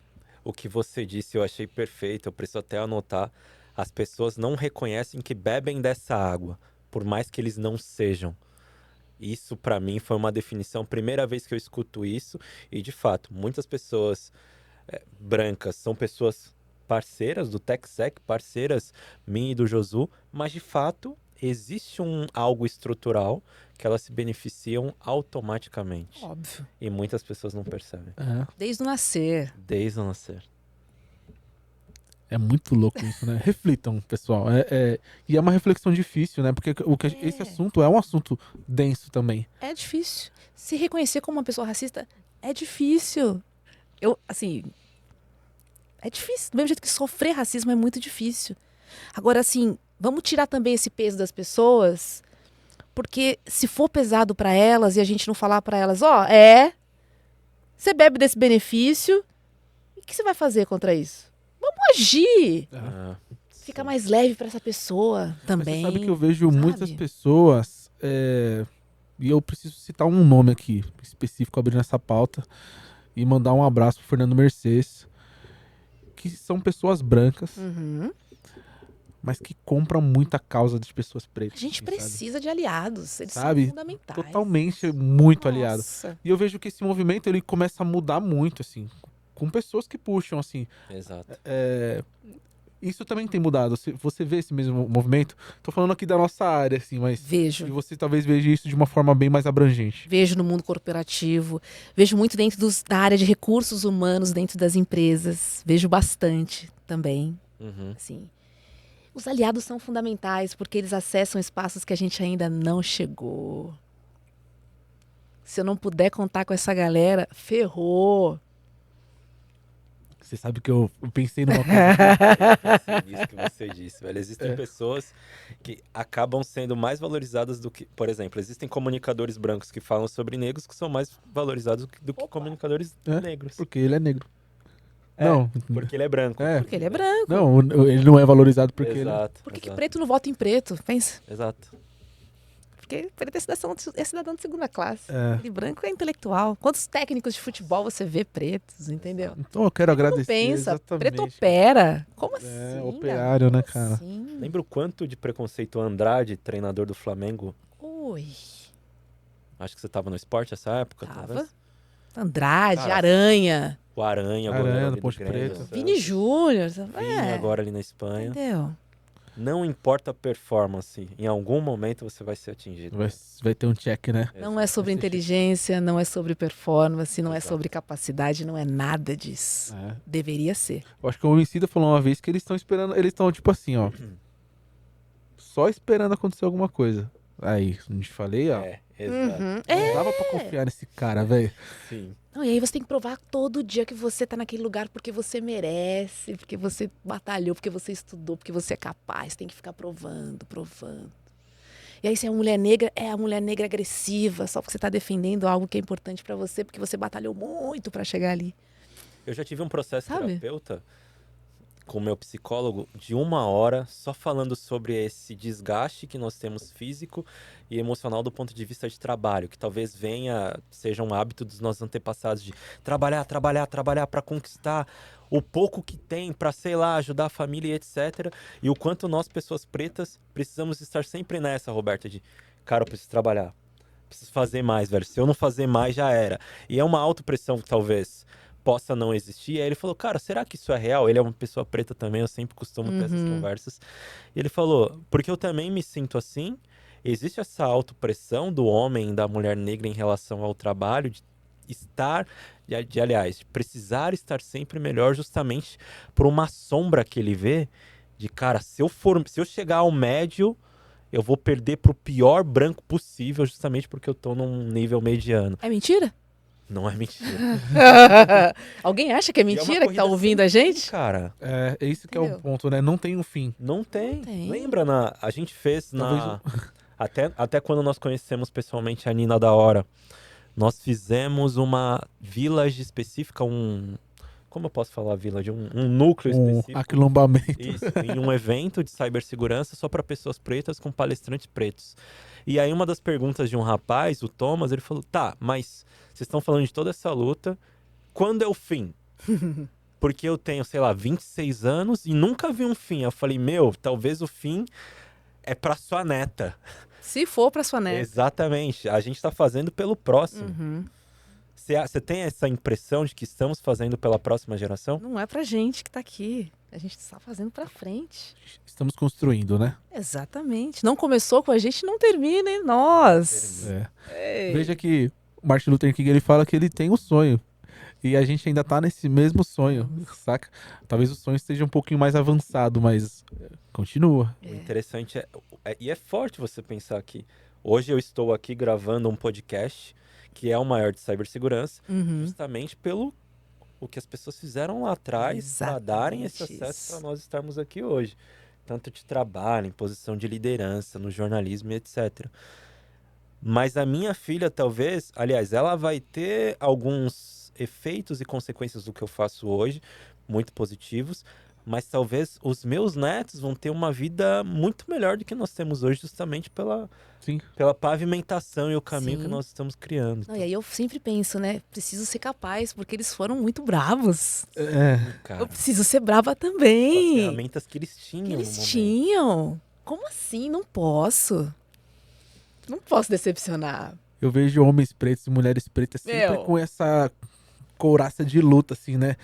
O que você disse eu achei perfeito, eu preciso até anotar. As pessoas não reconhecem que bebem dessa água, por mais que eles não sejam. Isso, pra mim, foi uma definição, primeira vez que eu escuto isso, e de fato, muitas pessoas brancas são pessoas parceiras do TechSec, parceiras minha e do Josu, mas de fato existe algo estrutural que elas se beneficiam automaticamente. Óbvio. E muitas pessoas não percebem, Desde o nascer. desde o nascer. É muito louco isso, né? Reflitam, pessoal. E é uma reflexão difícil, né? Porque esse assunto é um assunto denso também. É difícil. Se reconhecer como uma pessoa racista é difícil. É difícil. Do mesmo jeito que sofrer racismo é muito difícil. Agora, assim, vamos tirar também esse peso das pessoas, porque se for pesado para elas e a gente não falar para elas, você bebe desse benefício, e o que você vai fazer contra isso? Vamos agir. Fica mais leve para essa pessoa também. Mas você sabe que eu vejo sabe? muitas pessoas, e eu preciso citar um nome aqui, específico, abrindo essa pauta, e mandar um abraço pro Fernando Mercedes, que são pessoas brancas, Uhum. mas que compram muita causa de pessoas pretas. A gente assim, precisa de aliados. Eles Sabe? são fundamentais. Totalmente muito aliado. Nossa. E eu vejo que esse movimento ele começa a mudar muito, assim, com pessoas que puxam, assim. Exato. Isso também tem mudado. Você vê esse mesmo movimento? Tô falando aqui da nossa área, assim, mas. E Vejo. você talvez veja isso de uma forma bem mais abrangente. Vejo no mundo corporativo. Vejo muito dentro da área de recursos humanos, dentro das empresas. Vejo bastante também. Uhum. Assim. Os aliados são fundamentais porque eles acessam espaços que a gente ainda não chegou. Se eu não puder contar com essa galera, ferrou. Você sabe que eu pensei numa coisa. Isso que você disse, velho. Existem pessoas que acabam sendo mais valorizadas do que... Por exemplo, existem comunicadores brancos que falam sobre negros que são mais valorizados do que comunicadores negros. Porque ele é negro. É, Não. Porque ele é branco. Porque ele é branco. Não, ele não é valorizado porque ele. Exato. Por que exato, preto não vota em preto? Pensa. Exato. Porque preto é cidadão de segunda classe. É. E branco é intelectual. Quantos técnicos de futebol você vê pretos, entendeu? Então eu quero Não agradecer. pensa, Exatamente. preto opera. Como assim? Operário, né, Como cara? assim? Lembra o quanto de preconceito o Andrade, treinador do Flamengo? Ui. Acho que você tava no esporte nessa época, Tava. talvez. Andrade, Cara, Aranha, O Aranha, Aranha, goleiro do ali do Ponte Grêmio, Preta. Vini Júnior. Vini agora ali na Espanha. Entendeu? Não importa a performance, em algum momento você vai ser atingido. Vai ter um check, né? Não é sobre Esse- inteligência, não é sobre performance, não é Exato. sobre capacidade, não é nada disso. É. Deveria ser. Eu acho que o Homicida falou uma vez que eles estão esperando. Eles estão, tipo assim, ó. Só esperando acontecer alguma coisa. Aí, como eu te falei, ó. Exato. Uhum. Não dava pra confiar nesse cara, velho. Sim. Não, e aí você tem que provar todo dia que você tá naquele lugar porque você merece, porque você batalhou, porque você estudou, porque você é capaz. Tem que ficar provando, provando. E aí, se é uma mulher negra, é a mulher negra agressiva, só porque você tá defendendo algo que é importante pra você, porque você batalhou muito pra chegar ali. Eu já tive um processo Sabe? terapeuta com o meu psicólogo de 1 hora, só falando sobre esse desgaste que nós temos físico e emocional do ponto de vista de trabalho, que talvez seja um hábito dos nossos antepassados de trabalhar para conquistar o pouco que tem para, sei lá, ajudar a família e etc. E o quanto nós, pessoas pretas, precisamos estar sempre nessa, Roberta, de cara, eu preciso trabalhar, preciso fazer mais, velho. Se eu não fazer mais, já era. E é uma autopressão que talvez possa não existir. Aí ele falou, cara, será que isso é real? Ele é uma pessoa preta também, eu sempre costumo ter essas conversas. E ele falou, porque eu também me sinto assim, existe essa autopressão do homem e da mulher negra em relação ao trabalho, de estar, aliás, de precisar estar sempre melhor justamente por uma sombra que ele vê de, cara, se eu chegar ao médio, eu vou perder pro pior branco possível justamente porque eu tô num nível mediano. É mentira? Não é mentira. Alguém acha que é E é uma mentira que tá corrida ouvindo a sem fim, gente? cara. É isso que é o Entendeu? ponto, né? Não tem um fim. Não tem. Tem. Lembra, a gente fez Talvez até quando nós conhecemos pessoalmente a Nina da Hora, nós fizemos uma village específica, como eu posso falar village? Um núcleo específico. Aquilombamento. Isso, em um evento de cibersegurança só para pessoas pretas com palestrantes pretos. E aí uma das perguntas de um rapaz, o Thomas, ele falou, tá, mas vocês estão falando de toda essa luta, quando é o fim? Porque eu tenho, sei lá, 26 anos e nunca vi um fim. Eu falei, talvez o fim é pra sua neta. Se for pra sua neta. Exatamente. A gente está fazendo pelo próximo. Uhum. Você tem essa impressão de que estamos fazendo pela próxima geração? Não é pra gente que tá aqui. A gente está fazendo pra frente. Estamos construindo, né? Exatamente. Não começou com a gente, não termina, hein? Nós. Ei. Veja que o Martin Luther King, ele fala que ele tem um sonho. E a gente ainda tá nesse mesmo sonho, saca? Talvez o sonho esteja um pouquinho mais avançado, mas continua. O interessante e é forte você pensar que hoje eu estou aqui gravando um podcast que é o maior de cibersegurança, justamente pelo o que as pessoas fizeram lá atrás para darem esse acesso para nós estarmos aqui hoje. Tanto de trabalho, em posição de liderança, no jornalismo e etc. Mas a minha filha, talvez, aliás, ela vai ter alguns efeitos e consequências do que eu faço hoje, muito positivos, mas talvez os meus netos vão ter uma vida muito melhor do que nós temos hoje, justamente pela pavimentação e o caminho que nós estamos criando. Não, e aí eu sempre penso, né? Preciso ser capaz, porque eles foram muito bravos. Cara, Eu preciso ser brava também. as ferramentas que eles tinham. Tinham. Como assim? Não posso. Não posso decepcionar. Eu vejo homens pretos e mulheres pretas sempre com essa couraça de luta, assim, né?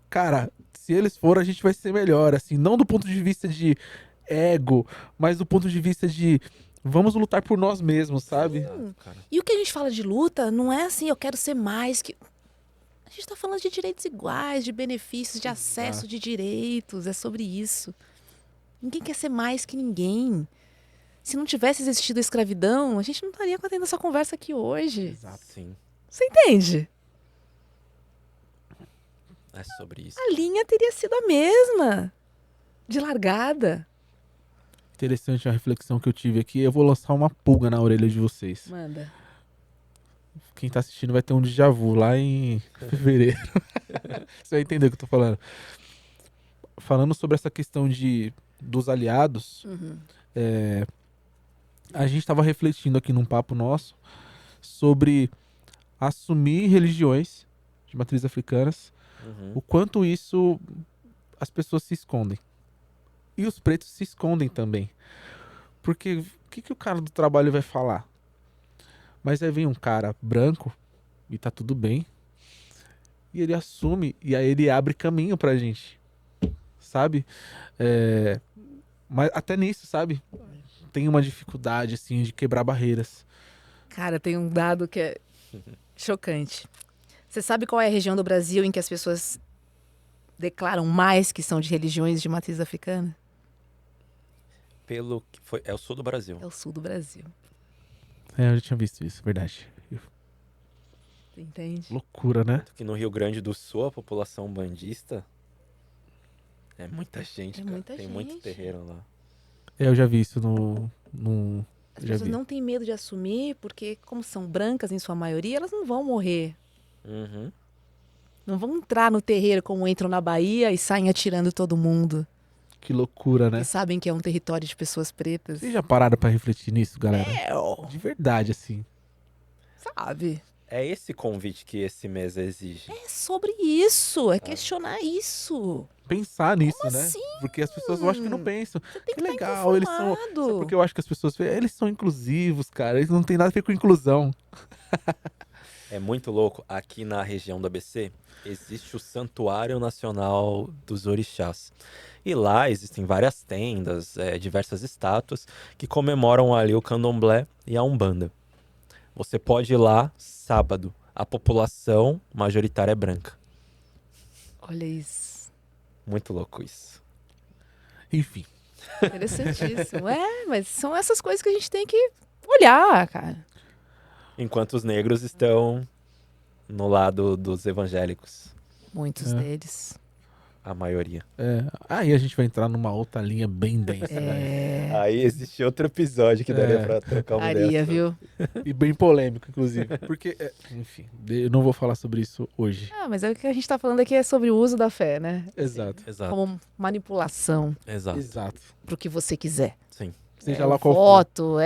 Cara, se eles forem, a gente vai ser melhor, assim, não do ponto de vista de ego, mas do ponto de vista de vamos lutar por nós mesmos, sabe? E o que a gente fala de luta não é assim, eu quero ser mais que... A gente tá falando de direitos iguais, de benefícios, de acesso de direitos, é sobre isso. Ninguém quer ser mais que ninguém. Se não tivesse existido a escravidão, a gente não estaria tendo essa conversa aqui hoje. Exato, sim. Você entende? É sobre isso. A linha teria sido a mesma, de largada. Interessante a reflexão que eu tive aqui. Eu vou lançar uma pulga na orelha de vocês. Manda. Quem tá assistindo vai ter um déjà vu lá em fevereiro. Você vai entender o que eu tô falando. Falando sobre essa questão dos aliados, a gente tava refletindo aqui num papo nosso sobre assumir religiões de matriz africanas, o quanto isso as pessoas se escondem. E os pretos se escondem também. Porque o que o cara do trabalho vai falar? Mas aí vem um cara branco e tá tudo bem. E ele assume e aí ele abre caminho pra gente. Sabe? Mas até nisso, sabe? Tem uma dificuldade, assim, de quebrar barreiras. Cara, tem um dado que é chocante. Você sabe qual é a região do Brasil em que as pessoas declaram mais que são de religiões de matriz africana? Pelo que foi, é o sul do Brasil. É o sul do Brasil. Eu já tinha visto isso, verdade. Entende? Loucura, né? Tanto que no Rio Grande do Sul, a população bandista é muita gente, cara. Muita Tem gente. muito terreiro lá. Eu já vi isso As pessoas não têm medo de assumir, porque como são brancas em sua maioria, elas não vão morrer. Não vão entrar no terreiro como entram na Bahia e saem atirando todo mundo. Que loucura, né? E sabem que é um território de pessoas pretas. Vocês já pararam pra refletir nisso, galera? De verdade, assim. Sabe? É esse convite que esse mês exige. É sobre isso, é questionar isso. Pensar nisso, Como né? assim? Porque as pessoas eu acho que não pensam. Você tem Que que legal, eles são. informado. Sabe porque eu acho que as pessoas veem? Eles são inclusivos, cara. Eles não têm nada a ver com inclusão. É muito louco. Aqui na região do ABC existe o Santuário Nacional dos Orixás. E lá existem várias tendas, diversas estátuas que comemoram ali o candomblé e a umbanda. Você pode ir lá sábado. A população majoritária é branca. Olha isso. Muito louco isso. Enfim. Interessantíssimo. Mas são essas coisas que a gente tem que olhar, cara. Enquanto os negros estão no lado dos evangélicos. Muitos deles. A maioria. Aí a gente vai entrar numa outra linha bem densa. Aí existe outro episódio que daria pra trocar uma Aria, dessa. viu? E bem polêmico, inclusive. Porque, enfim, eu não vou falar sobre isso hoje. Mas o que a gente tá falando aqui é sobre o uso da fé, né? Exato. Exato. Como manipulação Exato. pro que você quiser. Sim. Seja O lá qual for. voto,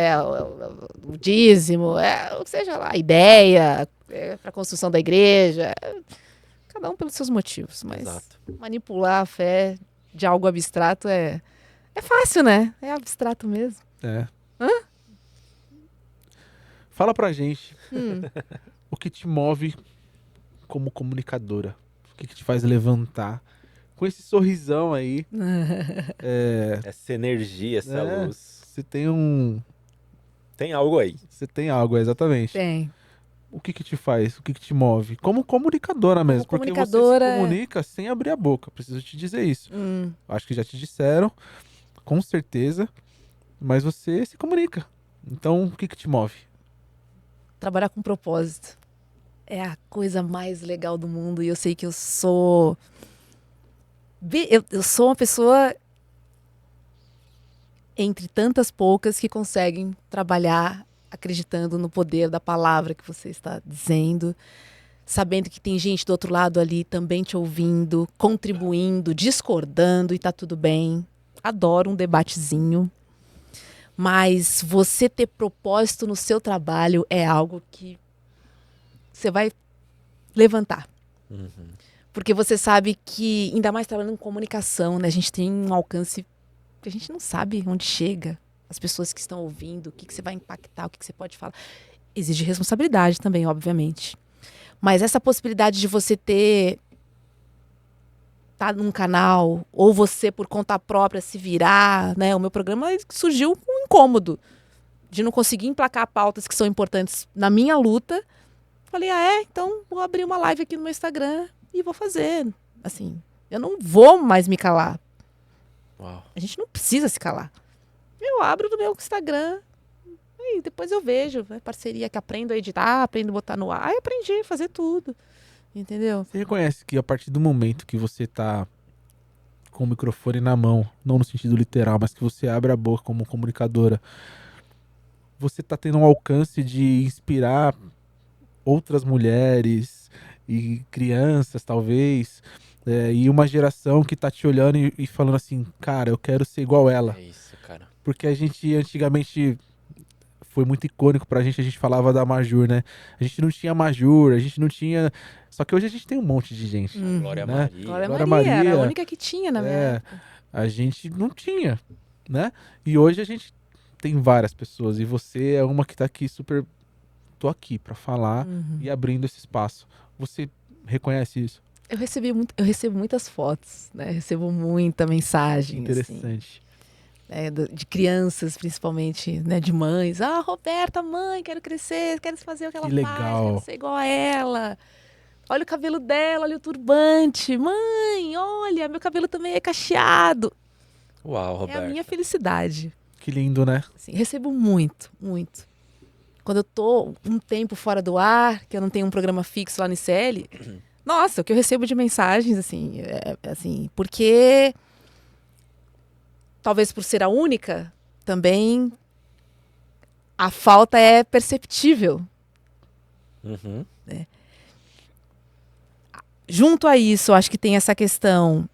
o dízimo, seja lá, a ideia, pra construção da igreja. Cada um pelos seus motivos. Mas Exato. manipular a fé de algo abstrato é fácil, né? É abstrato mesmo. Fala pra gente Hum. o que te move como comunicadora. O que te faz levantar com esse sorrisão aí. Essa energia, essa É. luz. Você tem algo aí. Você tem algo, exatamente. Tem. O que te faz? O que te move? Como comunicadora mesmo. Como Porque comunicadora, você se comunica sem abrir a boca. Preciso te dizer isso. Acho que já te disseram, com certeza. Mas você se comunica. Então, o que te move? Trabalhar com propósito é a coisa mais legal do mundo. E eu sei que eu sou... Eu sou uma pessoa entre tantas poucas que conseguem trabalhar acreditando no poder da palavra que você está dizendo, sabendo que tem gente do outro lado ali também te ouvindo, contribuindo, discordando e tá tudo bem. Adoro um debatezinho. Mas você ter propósito no seu trabalho é algo que você vai levantar. Porque você sabe que, ainda mais trabalhando em comunicação, né? A gente tem um alcance que a gente não sabe onde chega. As pessoas que estão ouvindo, o que você vai impactar, o que você pode falar. Exige responsabilidade também, obviamente. Mas essa possibilidade de você tá num canal, ou você por conta própria se virar, né? O meu programa surgiu com um incômodo de não conseguir emplacar pautas que são importantes na minha luta. Falei, então vou abrir uma live aqui no meu Instagram e vou fazer. Assim, eu não vou mais me calar. Uau. A gente não precisa se calar. Eu abro no meu Instagram e depois eu vejo. É parceria que aprendo a editar, aprendo a botar no ar. Aprendi a fazer tudo. Entendeu? Você reconhece que a partir do momento que você tá com o microfone na mão, não no sentido literal, mas que você abre a boca como comunicadora, você tá tendo um alcance de inspirar outras mulheres e crianças, talvez, e uma geração que tá te olhando e falando assim, cara, eu quero ser igual ela. É isso, cara. Porque a gente antigamente foi muito icônico pra gente, a gente falava da Majur, né? A gente não tinha Majur, a gente não tinha... Só que hoje a gente tem um monte de gente. Glória né? Maria. Glória Maria era a única que tinha na minha época. A gente não tinha, né? E hoje a gente tem várias pessoas. E você é uma que tá aqui super... Tô aqui pra falar e abrindo esse espaço. Você reconhece isso? Eu recebo muitas fotos, né? Recebo muita mensagem. Interessante. Assim, de crianças, principalmente, né? De mães. Roberta, mãe, quero crescer, quero fazer o que ela faz, quero ser igual a ela. Olha o cabelo dela, olha o turbante. Mãe, olha, meu cabelo também é cacheado. Uau, Roberta. É a minha felicidade. Que lindo, né? Assim, recebo muito, muito. Quando eu tô um tempo fora do ar, que eu não tenho um programa fixo lá no ICL, nossa, o que eu recebo de mensagens, assim, porque talvez por ser a única, também a falta é perceptível. Né? Junto a isso, eu acho que tem essa questão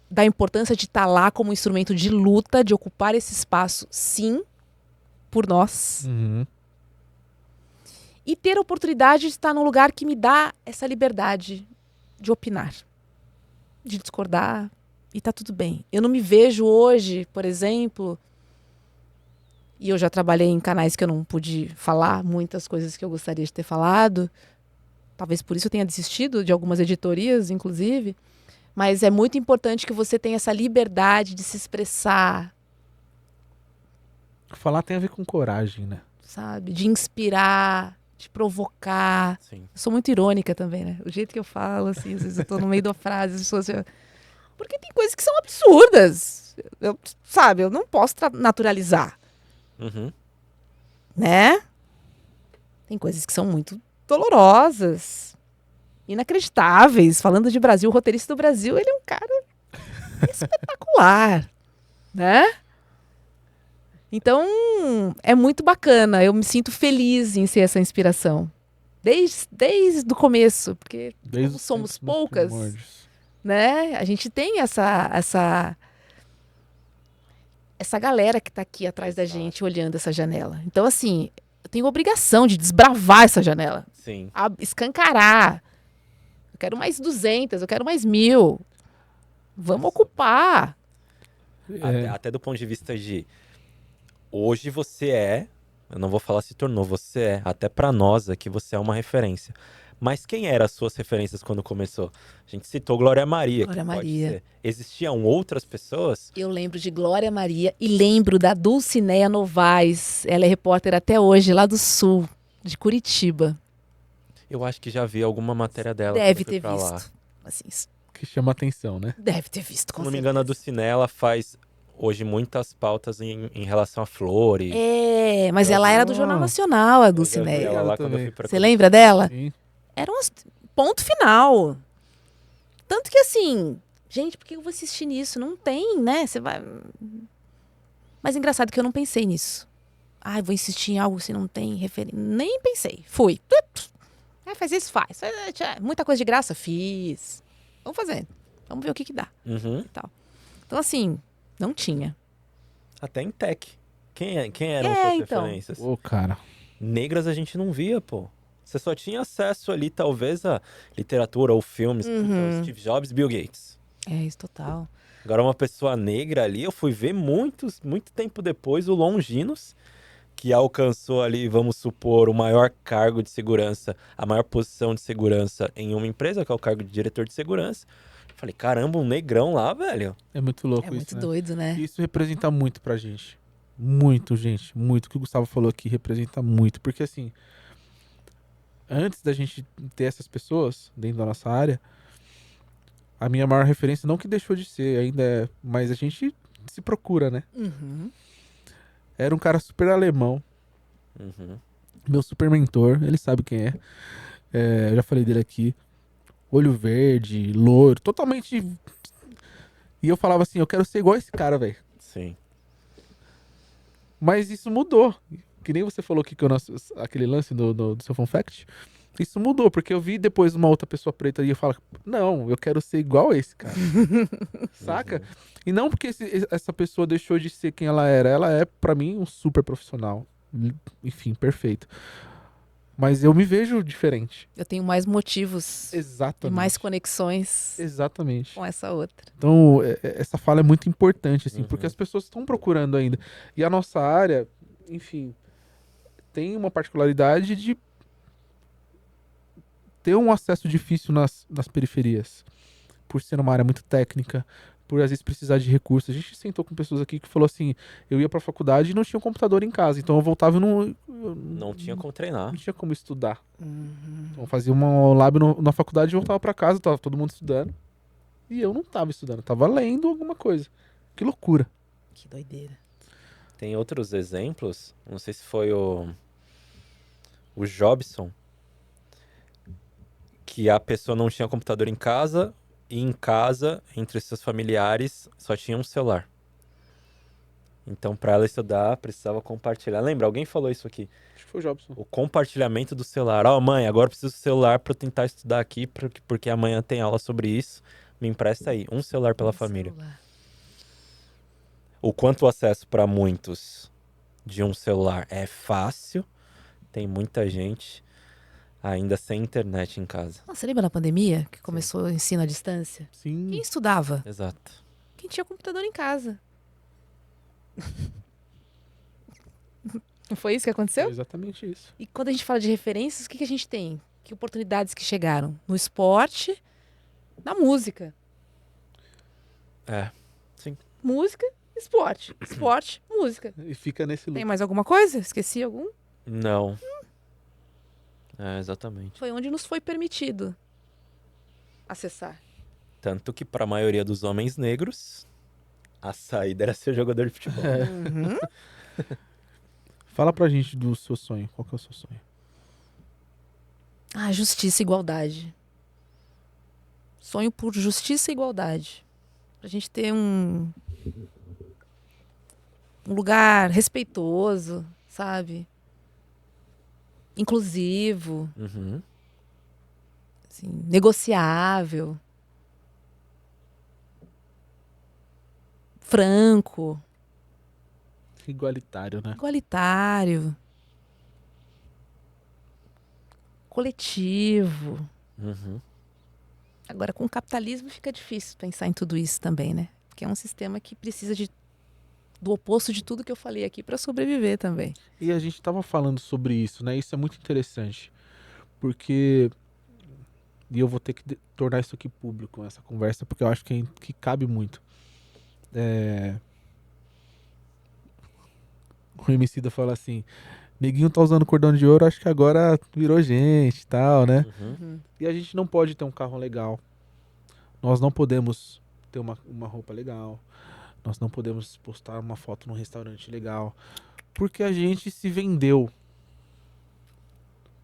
da importância de estar lá como instrumento de luta, de ocupar esse espaço, sim, por nós. E ter a oportunidade de estar num lugar que me dá essa liberdade de opinar, de discordar, e tá tudo bem. Eu não me vejo hoje, por exemplo, e eu já trabalhei em canais que eu não pude falar muitas coisas que eu gostaria de ter falado, talvez por isso eu tenha desistido de algumas editorias, inclusive, mas é muito importante que você tenha essa liberdade de se expressar. Falar tem a ver com coragem, né? Sabe? De inspirar, de provocar. Sim. Eu sou muito irônica também, né? O jeito que eu falo, assim, às vezes eu tô no meio da frase, as pessoas... Porque tem coisas que são absurdas. Eu não posso naturalizar. Né? Tem coisas que são muito dolorosas, inacreditáveis. Falando de Brasil, o roteirista do Brasil, ele é um cara espetacular, né? Então, é muito bacana. Eu me sinto feliz em ser essa inspiração. Desde o começo, porque como somos poucas, né? A gente tem essa galera que está aqui atrás da gente, olhando essa janela. Então, assim, eu tenho obrigação de desbravar essa janela. Sim. Escancarar. Eu quero mais 200, eu quero mais 1000. Vamos ocupar. Até do ponto de vista de... Hoje você é eu não vou falar se tornou, você é. Até pra nós aqui, você é uma referência. Mas quem eram as suas referências quando começou? A gente citou Glória Maria, Glória que pode Maria. ser. Existiam outras pessoas? Eu lembro de Glória Maria e lembro da Dulcineia Novaes. Ela é repórter até hoje, lá do Sul, de Curitiba. Eu acho que já vi alguma matéria dela. Deve quando eu fui ter pra lá. visto. Assim, Que chama atenção, né? deve ter visto, com Se não me engano, a certeza. Dulcinea, ela faz hoje muitas pautas em relação a flores. É, mas Eu ela vi. era do Jornal Nacional, a Eu já vi Dulcineia. ela lá Eu quando eu também. fui pra Você lembra dela? Sim. Era um ponto final. Tanto que assim, gente, por que eu vou assistir nisso? Não tem, né? Você vai. Mas engraçado que eu não pensei nisso. Ai, vou insistir em algo se não tem referência. Nem pensei. Fui. Faz isso, faz. Muita coisa de graça? Fiz. Vamos fazendo. Vamos ver o que que dá. Uhum. E tal. Então, assim, não tinha. Até em tech. Quem eram É, suas então. referências? Ô, cara. Negras a gente não via, pô. Você só tinha acesso ali, talvez, a literatura ou filmes. Uhum. Então, Steve Jobs, Bill Gates. É isso, total. Agora, uma pessoa negra ali, eu fui ver muito tempo depois o Longinos, que alcançou ali, vamos supor, o maior cargo de segurança, a maior posição de segurança em uma empresa, que é o cargo de diretor de segurança. Falei, caramba, um negrão lá, velho. É muito louco É isso, muito né? doido, né? E isso representa muito pra gente. Muito, gente. Muito. O que o Gustavo falou aqui representa muito. Porque, assim, antes da gente ter essas pessoas dentro da nossa área, a minha maior referência, não que deixou de ser, ainda é, mas a gente se procura, né? Uhum. Era um cara super alemão, Uhum. meu super mentor, ele sabe quem é. Eu já falei dele aqui. Olho verde, loiro, totalmente. E eu falava assim, eu quero ser igual esse cara, velho. Sim. Mas isso mudou. Que nem você falou aqui que aquele lance do seu Fun Fact. Isso mudou, porque eu vi depois uma outra pessoa preta e eu falo, não, eu quero ser igual a esse cara. Saca? Uhum. E não porque essa pessoa deixou de ser quem ela era. Ela é, pra mim, um super profissional. Enfim, perfeito. Mas eu me vejo diferente. Eu tenho mais motivos e Exatamente. mais conexões Exatamente. com essa outra. Então, essa fala é muito importante, assim, Uhum. porque as pessoas estão procurando ainda. E a nossa área, enfim, tem uma particularidade de ter um acesso difícil nas periferias. Por ser uma área muito técnica, por às vezes precisar de recursos. A gente sentou com pessoas aqui que falou assim, eu ia pra faculdade e não tinha um computador em casa, então eu voltava e Não tinha como treinar. não tinha como estudar. Uhum. Então eu fazia uma lab na faculdade e voltava pra casa, tava todo mundo estudando. E eu não tava estudando, eu tava lendo alguma coisa. Que loucura. Que doideira. Tem outros exemplos, não sei se foi o Jobson, que a pessoa não tinha computador em casa e em casa, entre seus familiares, só tinha um celular. Então, para ela estudar, precisava compartilhar. Lembra, alguém falou isso aqui? Acho que foi o Jobson. O compartilhamento do celular. Ó, mãe, agora eu preciso do celular para eu tentar estudar aqui, porque amanhã tem aula sobre isso. Me empresta aí, um celular pela família. Celular. O quanto o acesso para muitos de um celular é fácil, tem muita gente ainda sem internet em casa. Nossa, você lembra na pandemia que começou o ensino à distância? Sim. Quem estudava? Exato. Quem tinha computador em casa. Não foi isso que É aconteceu? exatamente isso. E quando a gente fala de referências, o que a gente tem? Que oportunidades que chegaram? No esporte, na música. É, sim. Música, esporte. Esporte, música. E fica nesse Tem loop. mais alguma coisa? Esqueci algum? Não. É, exatamente. Foi onde nos foi permitido acessar. Tanto que para a maioria dos homens negros, a saída era ser jogador de futebol. Uhum. Fala pra gente do seu sonho. Qual que é o seu sonho? Ah, justiça e igualdade. Sonho por justiça e igualdade. Pra gente ter um lugar respeitoso, sabe? Inclusivo, Uhum. assim, negociável, franco, Igualitário, né? igualitário, coletivo. Uhum. Agora, com o capitalismo fica difícil pensar em tudo isso também, né? Porque é um sistema que precisa de do oposto de tudo que eu falei aqui para sobreviver também. E a gente tava falando sobre isso, né? Isso é muito interessante. Porque... E eu vou ter que tornar isso aqui público, essa conversa, porque eu acho que cabe muito. O Emicida fala assim, neguinho tá usando cordão de ouro, acho que agora virou gente e tal, né? E a gente não pode ter um carro legal. Nós não podemos ter uma roupa legal. Nós não podemos postar uma foto num restaurante legal. Porque a gente se vendeu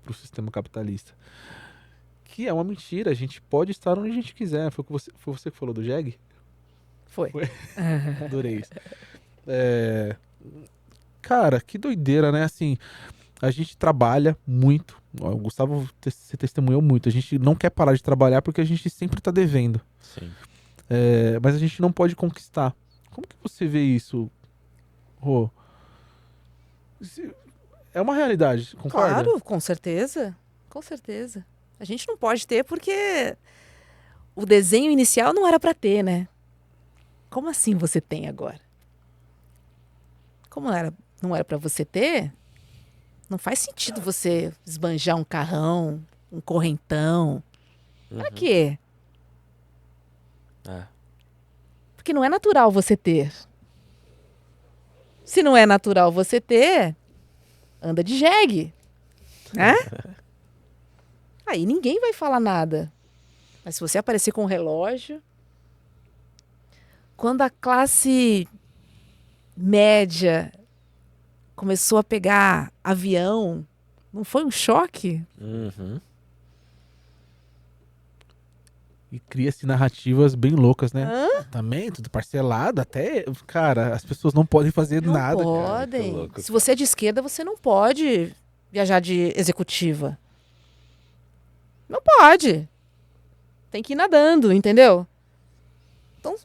pro sistema capitalista. Que é uma mentira. A gente pode estar onde a gente quiser. Foi você que falou do Jeg? Foi. Adorei isso. Cara, que doideira, né? Assim, a gente trabalha muito. O Gustavo, você testemunhou muito. A gente não quer parar de trabalhar porque a gente sempre tá devendo. Sim. Mas a gente não pode conquistar. Como que você vê isso, Rô? É uma realidade, concorda? Claro, com certeza. Com certeza. A gente não pode ter porque o desenho inicial não era para ter, né? Como assim você tem agora? Como não era para você ter? Não faz sentido você esbanjar um carrão, um correntão. Pra quê? Porque não é natural você ter. Se não é natural você ter, anda de jegue. Né? Aí ninguém vai falar nada. Mas se você aparecer com um relógio... Quando a classe média começou a pegar avião, não foi um choque? E cria-se narrativas bem loucas, né? Hã? Também, tudo parcelado, até... Cara, as pessoas não podem fazer Não nada. podem. Cara, que louco. Se você é de esquerda, você não pode viajar de executiva. Não pode. Tem que ir nadando, entendeu? Então,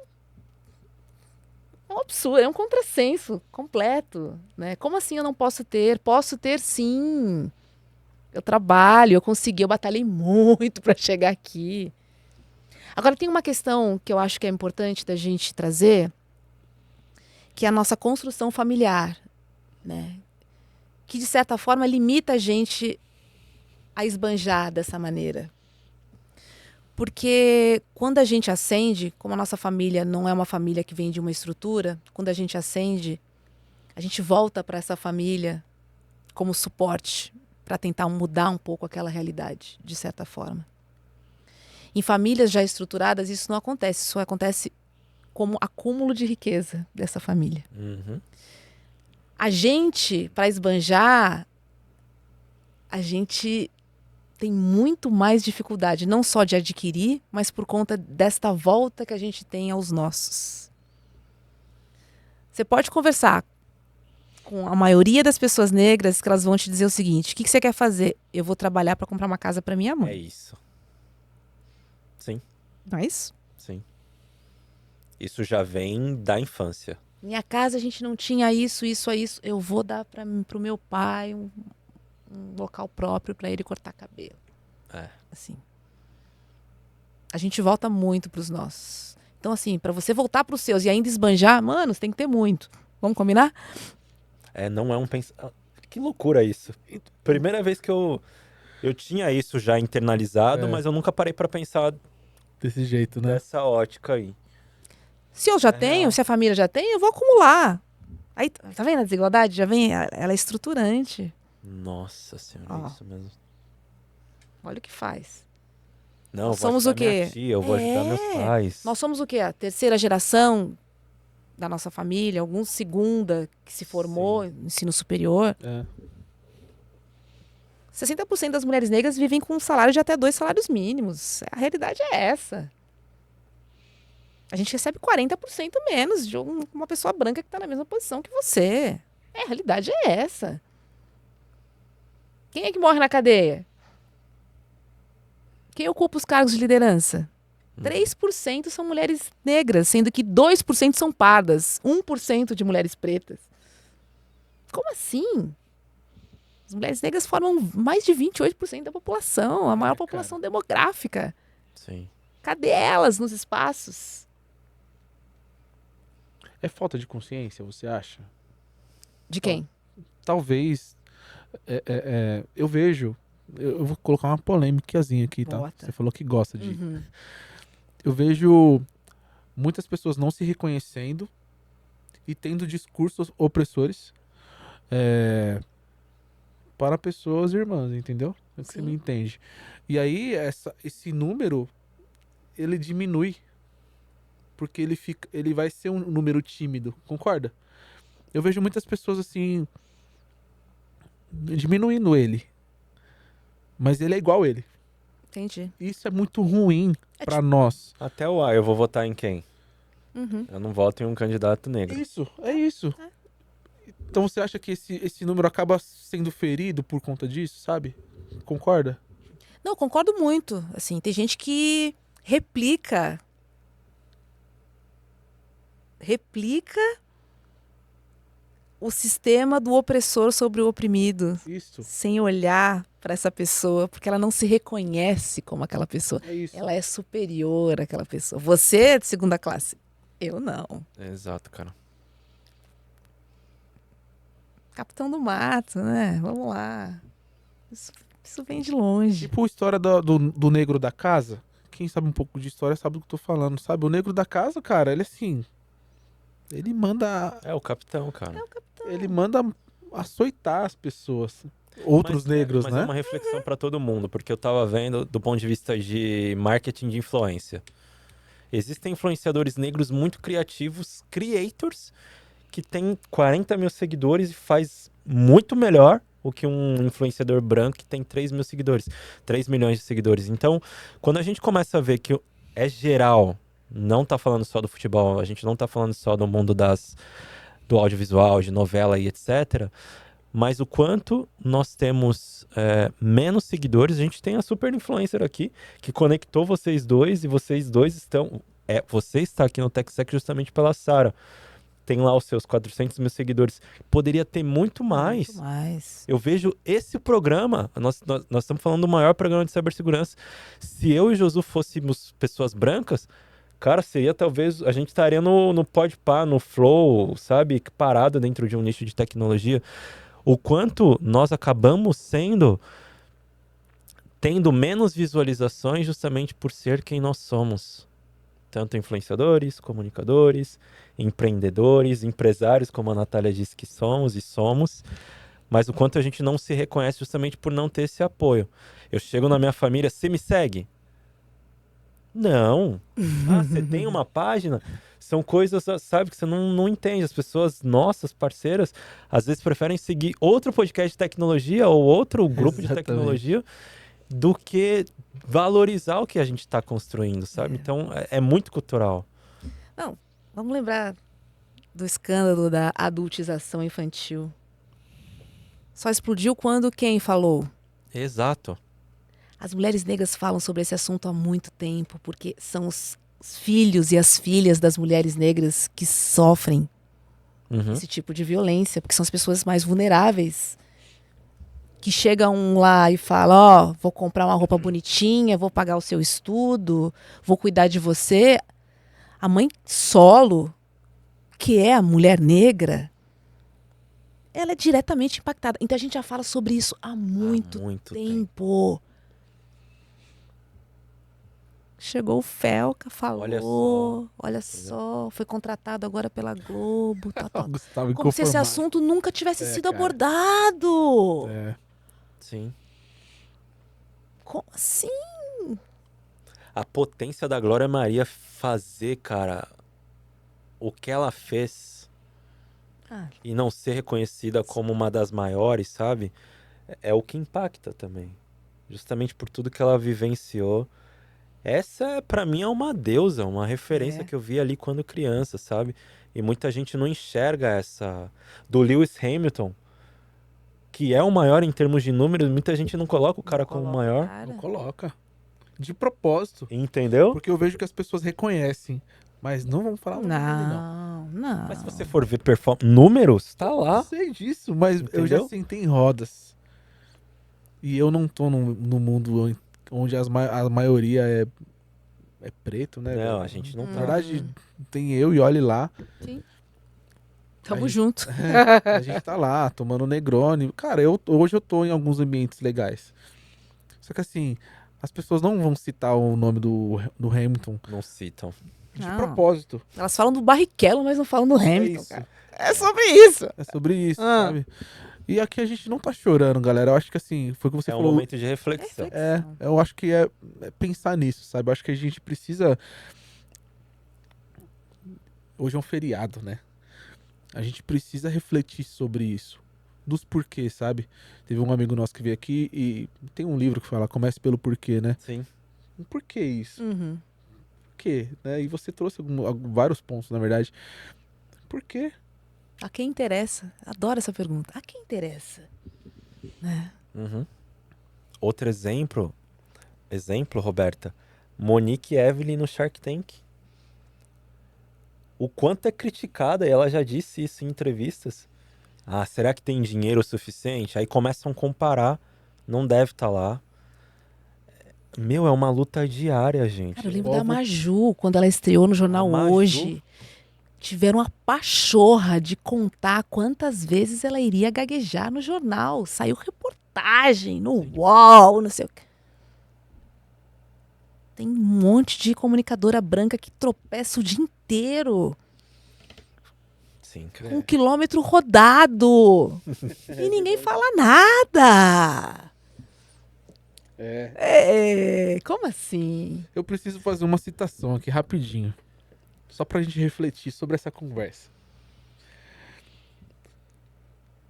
é um absurdo, é um contrassenso completo, né? Como assim eu não posso ter? Posso ter, sim. Eu trabalho, eu consegui, eu batalhei muito para chegar aqui. Agora, tem uma questão que eu acho que é importante da gente trazer, que é a nossa construção familiar, né? Que, de certa forma, limita a gente a esbanjar dessa maneira. Porque quando a gente ascende, como a nossa família não é uma família que vem de uma estrutura, quando a gente ascende, a gente volta para essa família como suporte para tentar mudar um pouco aquela realidade, de certa forma. Em famílias já estruturadas, isso não acontece. Isso acontece como acúmulo de riqueza dessa família. A gente, para esbanjar, a gente tem muito mais dificuldade, não só de adquirir, mas por conta desta volta que a gente tem aos nossos. Você pode conversar com a maioria das pessoas negras que elas vão te dizer o seguinte: o que você quer fazer? Eu vou trabalhar para comprar uma casa para minha É mãe. isso. Sim, Não é isso? sim. Isso já vem da infância. Minha casa a gente não tinha isso. Eu vou dar para o meu pai um local próprio para ele cortar cabelo. Assim. A gente volta muito para os nossos. Então, assim, para você voltar para os seus e ainda esbanjar, mano, você tem que ter muito. Vamos combinar? Não é um pensamento... Que loucura isso. Primeira vez que eu tinha isso já internalizado, mas eu nunca parei pra pensar Desse jeito, né? dessa ótica aí. Se eu já tenho, real. se a família já tem, eu vou acumular. Aí, tá vendo a desigualdade? Já vem, ela é estruturante. Nossa senhora, Ó. é isso mesmo. Olha o que faz. Não, Nós eu vou somos ajudar o quê? minha tia, eu vou ajudar meus pais. Nós somos o quê? A terceira geração da nossa família, alguns segunda que se formou, ensino superior. 60% das mulheres negras vivem com um salário de até 2 salários mínimos. A realidade é essa. A gente recebe 40% menos de uma pessoa branca que está na mesma posição que você. A realidade é essa. Quem é que morre na cadeia? Quem ocupa os cargos de liderança? 3% são mulheres negras, sendo que 2% são pardas, 1% de mulheres pretas. Como assim? As mulheres negras formam mais de 28% da população, a maior população demográfica. Sim. Cadê elas nos espaços? É falta de consciência, você acha? De quem? Talvez. Eu vejo. Eu vou colocar uma polêmicazinha aqui, tá? Bota. Você falou que gosta de. Uhum. Eu vejo muitas pessoas não se reconhecendo e tendo discursos opressores para pessoas irmãs, entendeu? É que você Sim. me entende. E aí, esse número, ele diminui. Porque ele vai ser um número tímido, concorda? Eu vejo muitas pessoas assim, diminuindo ele. Mas ele é igual a ele. Entendi. Isso é muito ruim É pra nós. Até o A, eu vou votar em quem? Uhum. Eu não voto em um candidato negro. Isso, é isso. Então você acha que esse número acaba sendo ferido por conta disso, sabe? Concorda? Não, concordo muito. Assim, tem gente que replica o sistema do opressor sobre o oprimido, Isso, sem olhar para essa pessoa, porque ela não se reconhece como aquela pessoa. é isso. Ela é superior àquela pessoa. Você é de segunda classe. Eu não. Exato, cara. Capitão do mato, né? Vamos lá. Isso vem de longe. Tipo a história do negro da casa. Quem sabe um pouco de história sabe do que eu tô falando, sabe? O negro da casa, cara, ele assim... Ele manda... É o capitão, cara. Ele manda açoitar as pessoas. Outros negros, mas né? é uma reflexão pra todo mundo, porque eu tava vendo do ponto de vista de marketing de influência. Existem influenciadores negros muito criativos, creators, que tem 40 mil seguidores e faz muito melhor o que um influenciador branco que tem 3 mil seguidores, 3 milhões de seguidores. Então, quando a gente começa a ver que é geral, não tá falando só do futebol, a gente não tá falando só do mundo do audiovisual, de novela e etc., mas o quanto nós temos menos seguidores. A gente tem a super influencer aqui, que conectou vocês dois, e vocês dois estão... você está aqui no TechSec justamente pela Sara. Tem lá os seus 400 mil seguidores. Poderia ter muito mais. Muito mais. Eu vejo esse programa, nós estamos falando do maior programa de cibersegurança. Se eu e Josu fôssemos pessoas brancas, cara, seria talvez, a gente estaria no Podpah, no Flow, sabe? Parado dentro de um nicho de tecnologia. O quanto nós acabamos tendo menos visualizações justamente por ser quem nós somos. Tanto influenciadores, comunicadores, empreendedores, empresários, como a Natália disse que somos e somos, mas o quanto a gente não se reconhece justamente por não ter esse apoio. Eu chego na minha família, você me segue? Não. Ah, você tem uma página? São coisas, sabe, que você não entende. As pessoas, nossas parceiras, às vezes preferem seguir outro podcast de tecnologia ou outro grupo de tecnologia do que valorizar o que a gente está construindo, sabe? Então, é muito cultural. Não, vamos lembrar do escândalo da adultização infantil. Só explodiu quando quem falou? Exato. As mulheres negras falam sobre esse assunto há muito tempo, porque são os filhos e as filhas das mulheres negras que sofrem esse tipo de violência, porque são as pessoas mais vulneráveis. Que chegam lá e falam, ó, vou comprar uma roupa bonitinha, vou pagar o seu estudo, vou cuidar de você. A mãe solo, que é a mulher negra, ela é diretamente impactada. Então a gente já fala sobre isso há muito tempo. Chegou o Felca, falou, olha só, foi contratado agora pela Globo. Como se esse assunto nunca tivesse sido abordado. Sim. Como assim? A potência da Glória Maria fazer, cara, o que ela fez e não ser reconhecida como uma das maiores, sabe? É o que impacta também. Justamente por tudo que ela vivenciou. Essa, pra mim, é uma deusa, uma referência que eu vi ali quando criança, sabe? E muita gente não enxerga essa... Do Lewis Hamilton, que é o maior em termos de números, muita gente não coloca o cara como o maior. Não coloca. De propósito. Entendeu? Porque eu vejo que as pessoas reconhecem. Mas não vão falar Não. Mas se você for ver números, tá lá. Eu sei disso, mas eu já sentei em rodas. E eu não tô no mundo onde a maioria é preto, né? Não, a gente não Na tá. verdade, tem eu e olhe lá. Sim. Tamo A gente- junto. A gente tá lá, tomando Negroni. Cara, hoje eu tô em alguns ambientes legais. Só que assim, as pessoas não vão citar o nome do Hamilton Não citam. de Não. propósito. Elas falam do Barrichello, mas não falam do É Hamilton, isso. cara. É sobre isso. É sobre isso, Ah. sabe? E aqui a gente não tá chorando, galera. Eu acho que assim, foi o que você É um falou. momento de reflexão. Eu acho que é pensar nisso, sabe? Eu acho que a gente precisa. Hoje é um feriado, né? A gente precisa refletir sobre isso. Dos porquês, sabe? Teve um amigo nosso que veio aqui e tem um livro que fala Comece pelo porquê, né? Sim. Por que isso? Uhum. Por quê? Né? E você trouxe vários pontos, na verdade. Por quê? A quem interessa? Adoro essa pergunta. A quem interessa? Né? Uhum. Outro exemplo, Roberta, Monique Evelyn no Shark Tank. O quanto é criticada, e ela já disse isso em entrevistas. Ah, será que tem dinheiro o suficiente? Aí começam a comparar, não deve estar lá. Meu, é uma luta diária, gente. Cara, eu lembro Povo- da Maju, quando ela estreou no jornal A Maju? Hoje. Tiveram uma pachorra de contar quantas vezes ela iria gaguejar no jornal. Saiu reportagem no UOL, não sei o quê. Tem um monte de comunicadora branca que tropeça o dia inteiro. Sim, Com 1 quilômetro rodado. E ninguém fala nada. Como assim? Eu preciso fazer uma citação aqui rapidinho. Só pra gente refletir sobre essa conversa.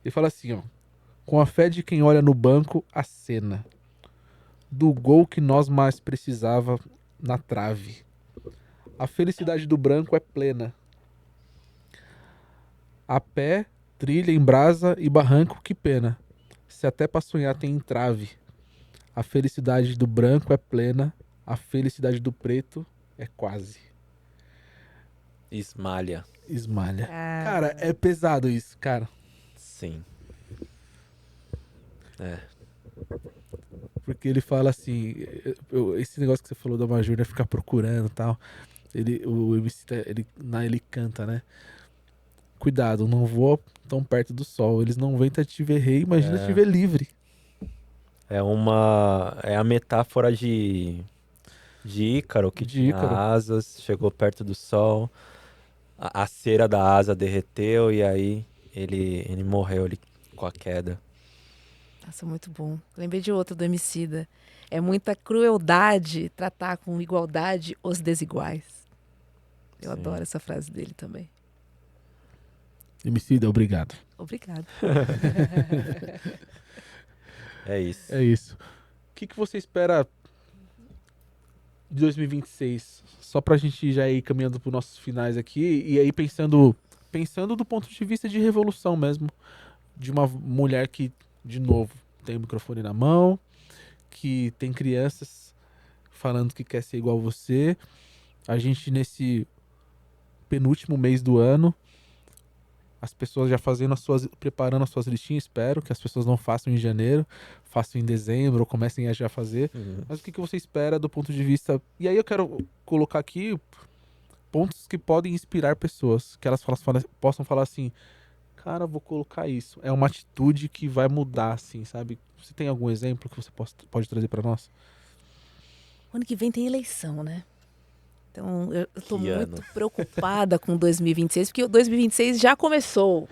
Ele fala assim, ó. Com a fé de quem olha no banco, a cena. Do gol que nós mais precisava na trave. A felicidade do branco é plena. A pé, trilha em brasa e barranco, que pena. Se até pra sonhar tem entrave. A felicidade do branco é plena. A felicidade do preto é quase. Esmalha. Esmalha. Cara, é pesado isso, cara. Sim. É. Porque ele fala assim, esse negócio que você falou da Major, né, ficar procurando e tal. O MC, ele canta, né? Cuidado, não voa tão perto do sol. Eles não vêm te ver rei, imagina te ver livre. É a metáfora de Ícaro, que De tinha Ícaro. asas, chegou perto do sol, a cera da asa derreteu e aí ele morreu ali com a queda. Nossa, muito bom. Lembrei de outro do Emicida. É muita crueldade tratar com igualdade os desiguais. Eu Sim. adoro essa frase dele também. Emicida, obrigado. Obrigada. É isso. É isso. O que você espera de 2026? Só pra gente já ir caminhando pros nossos finais aqui. E aí pensando do ponto de vista de revolução mesmo. De uma mulher que, de novo, tem o microfone na mão. Que tem crianças falando que quer ser igual você. A gente nesse penúltimo mês do ano. As pessoas já preparando as suas listinhas, espero que as pessoas não façam em janeiro, façam em dezembro ou comecem a já fazer. Uhum. Mas o que você espera do ponto de vista... E aí eu quero colocar aqui pontos que podem inspirar pessoas, que elas possam falar assim, cara, eu vou colocar isso. É uma atitude que vai mudar, assim, sabe? Você tem algum exemplo que você pode trazer para nós? Ano que vem tem eleição, né? Então, eu tô Que muito ano. preocupada com 2026, porque o 2026 já começou,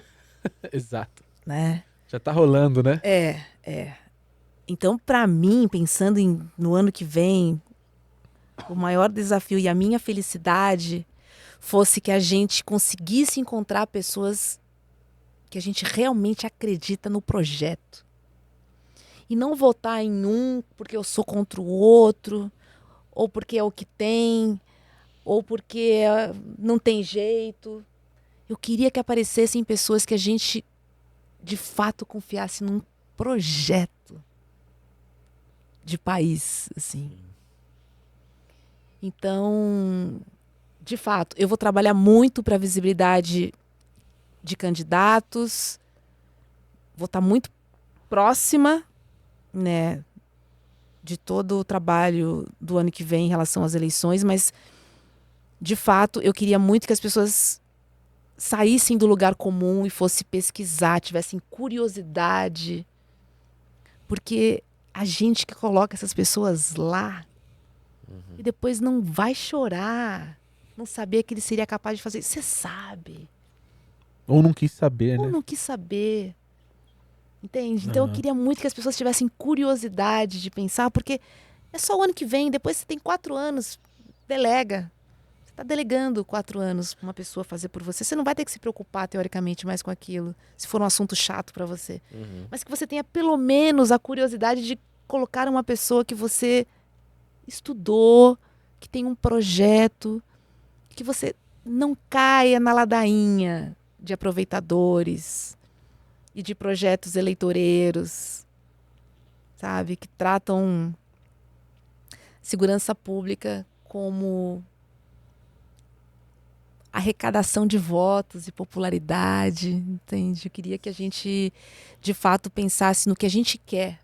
Exato. né? Já tá rolando, né? É. Então, para mim, pensando no ano que vem, o maior desafio e a minha felicidade fosse que a gente conseguisse encontrar pessoas que a gente realmente acredita no projeto. E não votar em um porque eu sou contra o outro, ou porque é o que tem, ou porque não tem jeito. Eu queria que aparecessem pessoas que a gente, de fato, confiasse num projeto de país, assim. Então, de fato, eu vou trabalhar muito para a visibilidade de candidatos, vou estar muito próxima, né, de todo o trabalho do ano que vem em relação às eleições, mas, de fato, eu queria muito que as pessoas saíssem do lugar comum e fossem pesquisar, tivessem curiosidade. Porque a gente que coloca essas pessoas lá e depois não vai chorar, não sabia que ele seria capaz de fazer. Você sabe. Ou não quis saber, Ou né? não quis saber. Entende? Então eu queria muito que as pessoas tivessem curiosidade de pensar, porque é só o ano que vem, depois você tem 4 anos, delega. Você está delegando 4 anos para uma pessoa fazer por você. Você não vai ter que se preocupar, teoricamente, mais com aquilo, se for um assunto chato para você. Mas que você tenha pelo menos a curiosidade de colocar uma pessoa que você estudou, que tem um projeto, que você não caia na ladainha de aproveitadores e de projetos eleitoreiros, sabe? Que tratam segurança pública como arrecadação de votos e popularidade, entende? Eu queria que a gente, de fato, pensasse no que a gente quer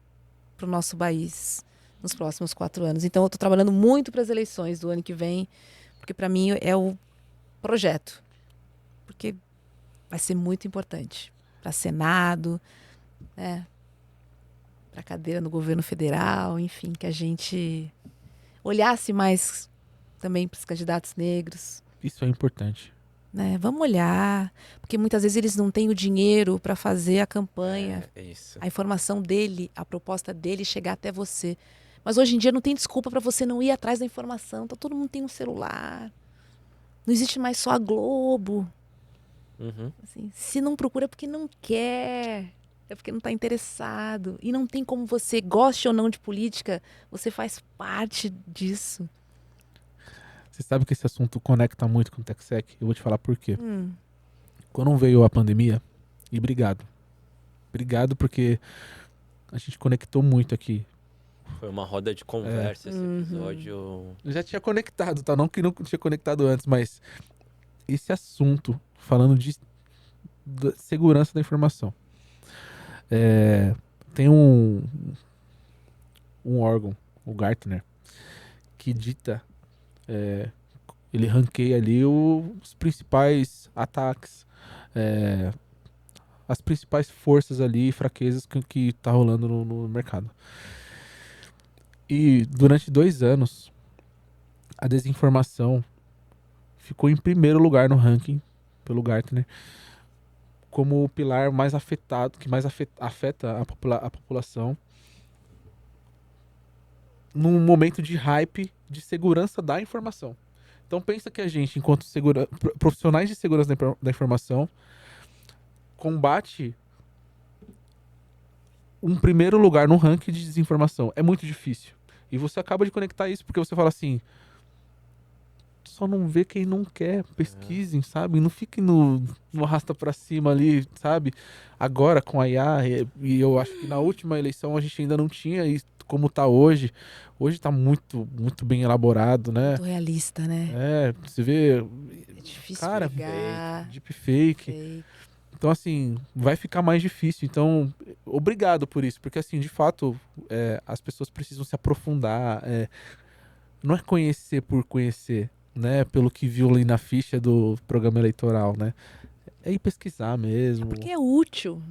para o nosso país nos próximos 4 anos. Então, eu estou trabalhando muito para as eleições do ano que vem, porque para mim é o projeto. Porque vai ser muito importante para Senado, né? Para a cadeira no governo federal, enfim, que a gente olhasse mais também para os candidatos negros. Isso é importante. Né? Vamos olhar, porque muitas vezes eles não têm o dinheiro para fazer a campanha, É isso. a informação dele, a proposta dele chegar até você. Mas hoje em dia não tem desculpa para você não ir atrás da informação. Então, todo mundo tem um celular. Não existe mais só a Globo. Assim, se não procura é porque não quer, é porque não está interessado. E não tem como você, goste ou não de política, você faz parte disso. Você sabe que esse assunto conecta muito com o TechSec? Eu vou te falar por quê. Quando veio a pandemia, e obrigado. Obrigado porque a gente conectou muito aqui. Foi uma roda de conversa esse episódio. Eu já tinha conectado, tá? Não que não tinha conectado antes, mas esse assunto, falando de segurança da informação. Tem um órgão, o Gartner, que dita, ele ranqueia ali os principais ataques, as principais forças ali, fraquezas que tá rolando no mercado. E durante 2 anos, a desinformação ficou em primeiro lugar no ranking pelo Gartner como o pilar mais afetado, que mais afeta a população num momento de hype de segurança da informação. Então pensa que a gente, enquanto profissionais de segurança da informação, combate um primeiro lugar no ranking de desinformação. É muito difícil. E você acaba de conectar isso porque você fala assim, só não vê quem não quer, pesquisem, sabe? Não fiquem no arrasta pra cima ali, sabe? Agora com a IA, e eu acho que na última eleição a gente ainda não tinha isso como tá hoje. Hoje tá muito, muito bem elaborado, né? Muito realista, né? Você vê... É difícil cara, pegar. deepfake. Fake. Então, assim, vai ficar mais difícil. Então, obrigado por isso. Porque, assim, de fato, as pessoas precisam se aprofundar. Não é conhecer por conhecer, né? Pelo que viu ali na ficha do programa eleitoral, né? É ir pesquisar mesmo. Porque é útil.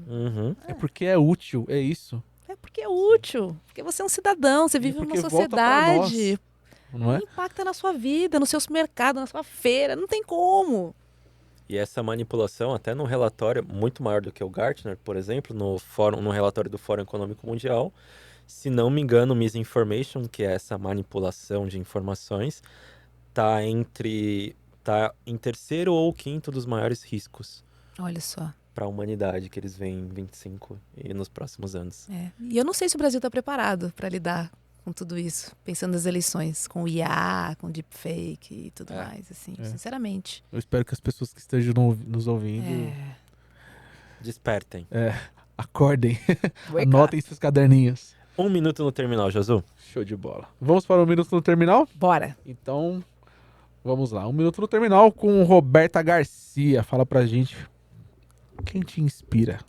É porque é útil, é isso. É porque é útil. Porque você é um cidadão, você vive numa porque volta pra sociedade. nós, não é? Impacta na sua vida, no seu mercado, na sua feira. Não tem como. E essa manipulação, até no relatório, muito maior do que o Gartner, por exemplo, no relatório do Fórum Econômico Mundial, se não me engano, misinformation, que é essa manipulação de informações, tá em terceiro ou quinto dos maiores riscos Olha só. para a humanidade que eles veem em 25 e nos próximos anos. E eu não sei se o Brasil está preparado para lidar com tudo isso, pensando nas eleições, com o IA, com deepfake e tudo mais, assim, sinceramente. Eu espero que as pessoas que estejam nos ouvindo Despertem. acordem, Wake anotem seus caderninhos. 1 minuto no terminal, Josu. Show de bola. Vamos para o Minuto no Terminal? Bora. Então, vamos lá. 1 Minuto no Terminal com Roberta Garcia. Fala pra gente, quem te inspira?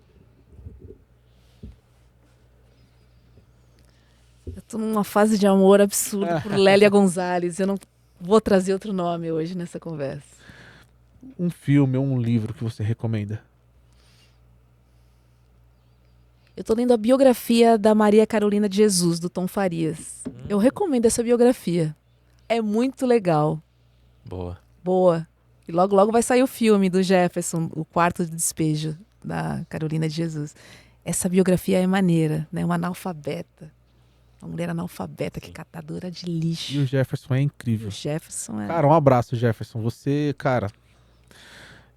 Eu tô numa fase de amor absurdo por Lélia Gonzalez. Eu não vou trazer outro nome hoje nessa conversa. um filme ou um livro que você recomenda? Eu tô lendo a biografia da Maria Carolina de Jesus, do Tom Farias. Eu recomendo essa biografia. É muito legal. Boa. Boa. E logo, logo vai sair o filme do Jefferson, O Quarto de Despejo, da Carolina de Jesus. Essa biografia é maneira, né? Uma analfabeta. Uma mulher analfabeta, que catadora de lixo. E o Jefferson é E incrível. o Jefferson é... Cara, um abraço, Jefferson. Você, cara...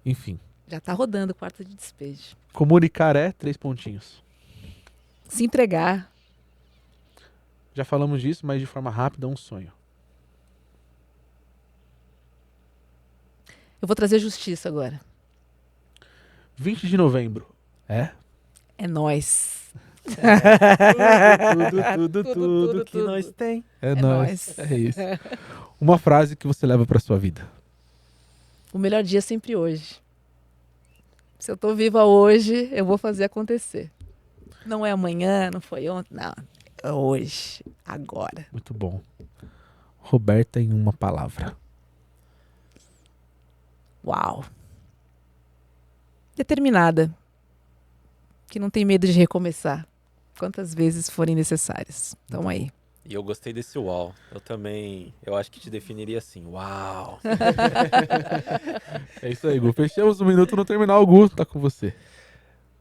Enfim. Já tá rodando o Quarto de Despejo. Comunicar é 3 pontinhos. Se entregar. Já falamos disso, mas de forma rápida, um sonho. Eu vou trazer justiça agora. 20 de novembro. É? É nóis. Tudo que nós tem. É É nóis. nóis. É isso. Uma frase que você leva pra sua vida. O melhor dia é sempre hoje. Se eu tô viva hoje, eu vou fazer acontecer. Não é amanhã, não foi ontem, não. É hoje, agora. Muito bom. Roberta em uma palavra. Uau. Determinada. Que não tem medo de recomeçar. Quantas vezes forem necessárias. Então aí. E eu gostei desse uau. Eu também, eu acho que te definiria assim, uau. É isso aí, Gu. Fechamos o minuto no terminal. Gu, tá com você.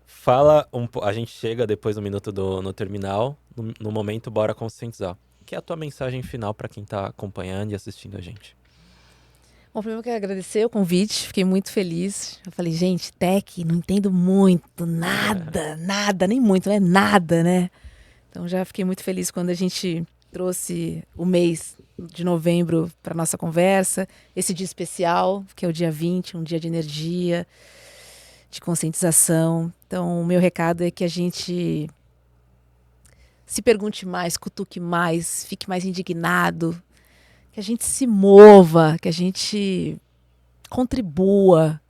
Fala, a gente chega depois do minuto no terminal, no momento Bora Conscientizar. Que é a tua mensagem final para quem tá acompanhando e assistindo a gente? Bom, primeiro eu quero agradecer o convite, fiquei muito feliz. Eu falei, gente, tech, não entendo muito, nada, nem muito, né? Nada, né? Então já fiquei muito feliz quando a gente trouxe o mês de novembro para nossa conversa, esse dia especial, que é o dia 20, um dia de energia, de conscientização. Então, o meu recado é que a gente se pergunte mais, cutuque mais, fique mais indignado, que a gente se mova, que a gente contribua,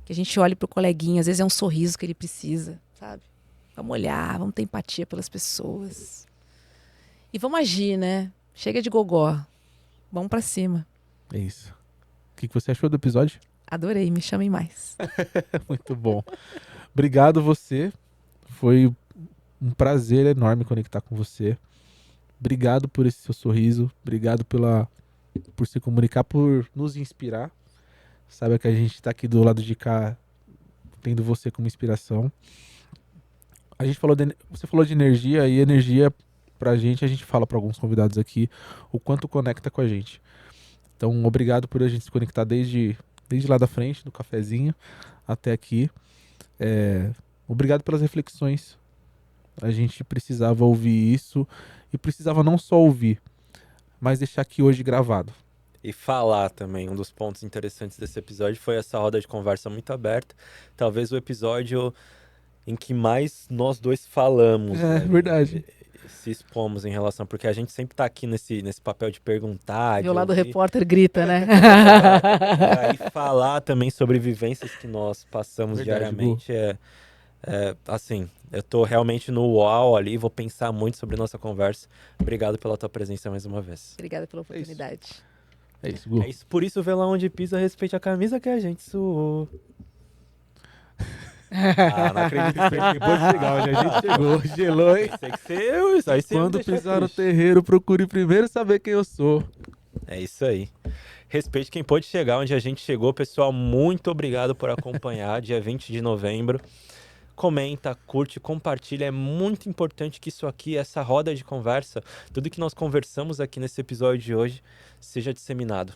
que a gente olhe para o coleguinha, às vezes é um sorriso que ele precisa, sabe? Vamos olhar, vamos ter empatia pelas pessoas. E vamos agir, né? Chega de gogó. Vamos para cima. É isso. O que você achou do episódio? Adorei, me chamem mais. Muito bom. Obrigado você. Foi um prazer enorme conectar com você. Obrigado por esse seu sorriso. Obrigado por se comunicar, por nos inspirar. Saiba que a gente tá aqui do lado de cá tendo você como inspiração. Você falou de energia, e energia pra gente, a gente fala para alguns convidados aqui o quanto conecta com a gente. Então, obrigado por a gente se conectar desde lá da frente, do cafezinho, até aqui. Obrigado pelas reflexões. A gente precisava ouvir isso, e precisava não só ouvir, mas deixar aqui hoje gravado. E falar também, um dos pontos interessantes desse episódio foi essa roda de conversa muito aberta. Talvez o episódio em que mais nós dois falamos. É, né? verdade. Se expomos em relação, porque a gente sempre tá aqui nesse papel de perguntar. Meu lado ouvir. repórter grita, né? E aí falar também sobre vivências que nós passamos Verdade, diariamente assim, eu tô realmente no uau ali, vou pensar muito sobre a nossa conversa. Obrigado pela tua presença mais uma vez. Obrigada pela oportunidade. É isso, Gu. É isso, por isso, vê lá onde pisa, respeite a camisa que a gente suou. Não acredito que você Acabou de chegar, onde a gente chegou, gelou, hein? Sei que você, aí você me Quando deixou pisar no triste. terreiro, procure primeiro saber quem eu sou. É isso aí. Respeite quem pôde chegar onde a gente chegou. Pessoal, muito obrigado por acompanhar. Dia 20 de novembro. Comenta, curte, compartilha. É muito importante que isso aqui, essa roda de conversa, tudo que nós conversamos aqui nesse episódio de hoje, seja disseminado,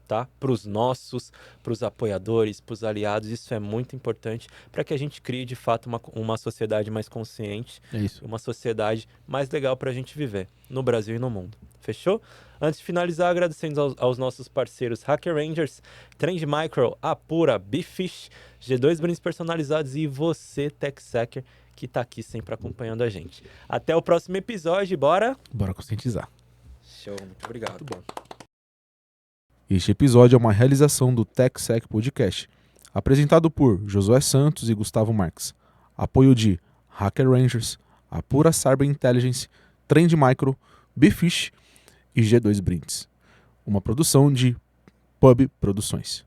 tá? Para os nossos, para os apoiadores, para os aliados. Isso é muito importante para que a gente crie, de fato, uma sociedade mais consciente. É isso. Uma sociedade mais legal para a gente viver no Brasil e no mundo. Fechou? Antes de finalizar, agradecendo aos nossos parceiros Hacker Rangers, Trend Micro, Apura, Bifish, G2 Brindes Personalizados e você, TechSacker, que tá aqui sempre acompanhando a gente. Até o próximo episódio, bora? Bora conscientizar. Show, muito obrigado. Muito bom. Este episódio é uma realização do TechSec Podcast, apresentado por Josué Santos e Gustavo Marques. Apoio de Hacker Rangers, Apura Cyber Intelligence, Trend Micro, Bifish e G2 Brindes. Uma produção de Pub Produções.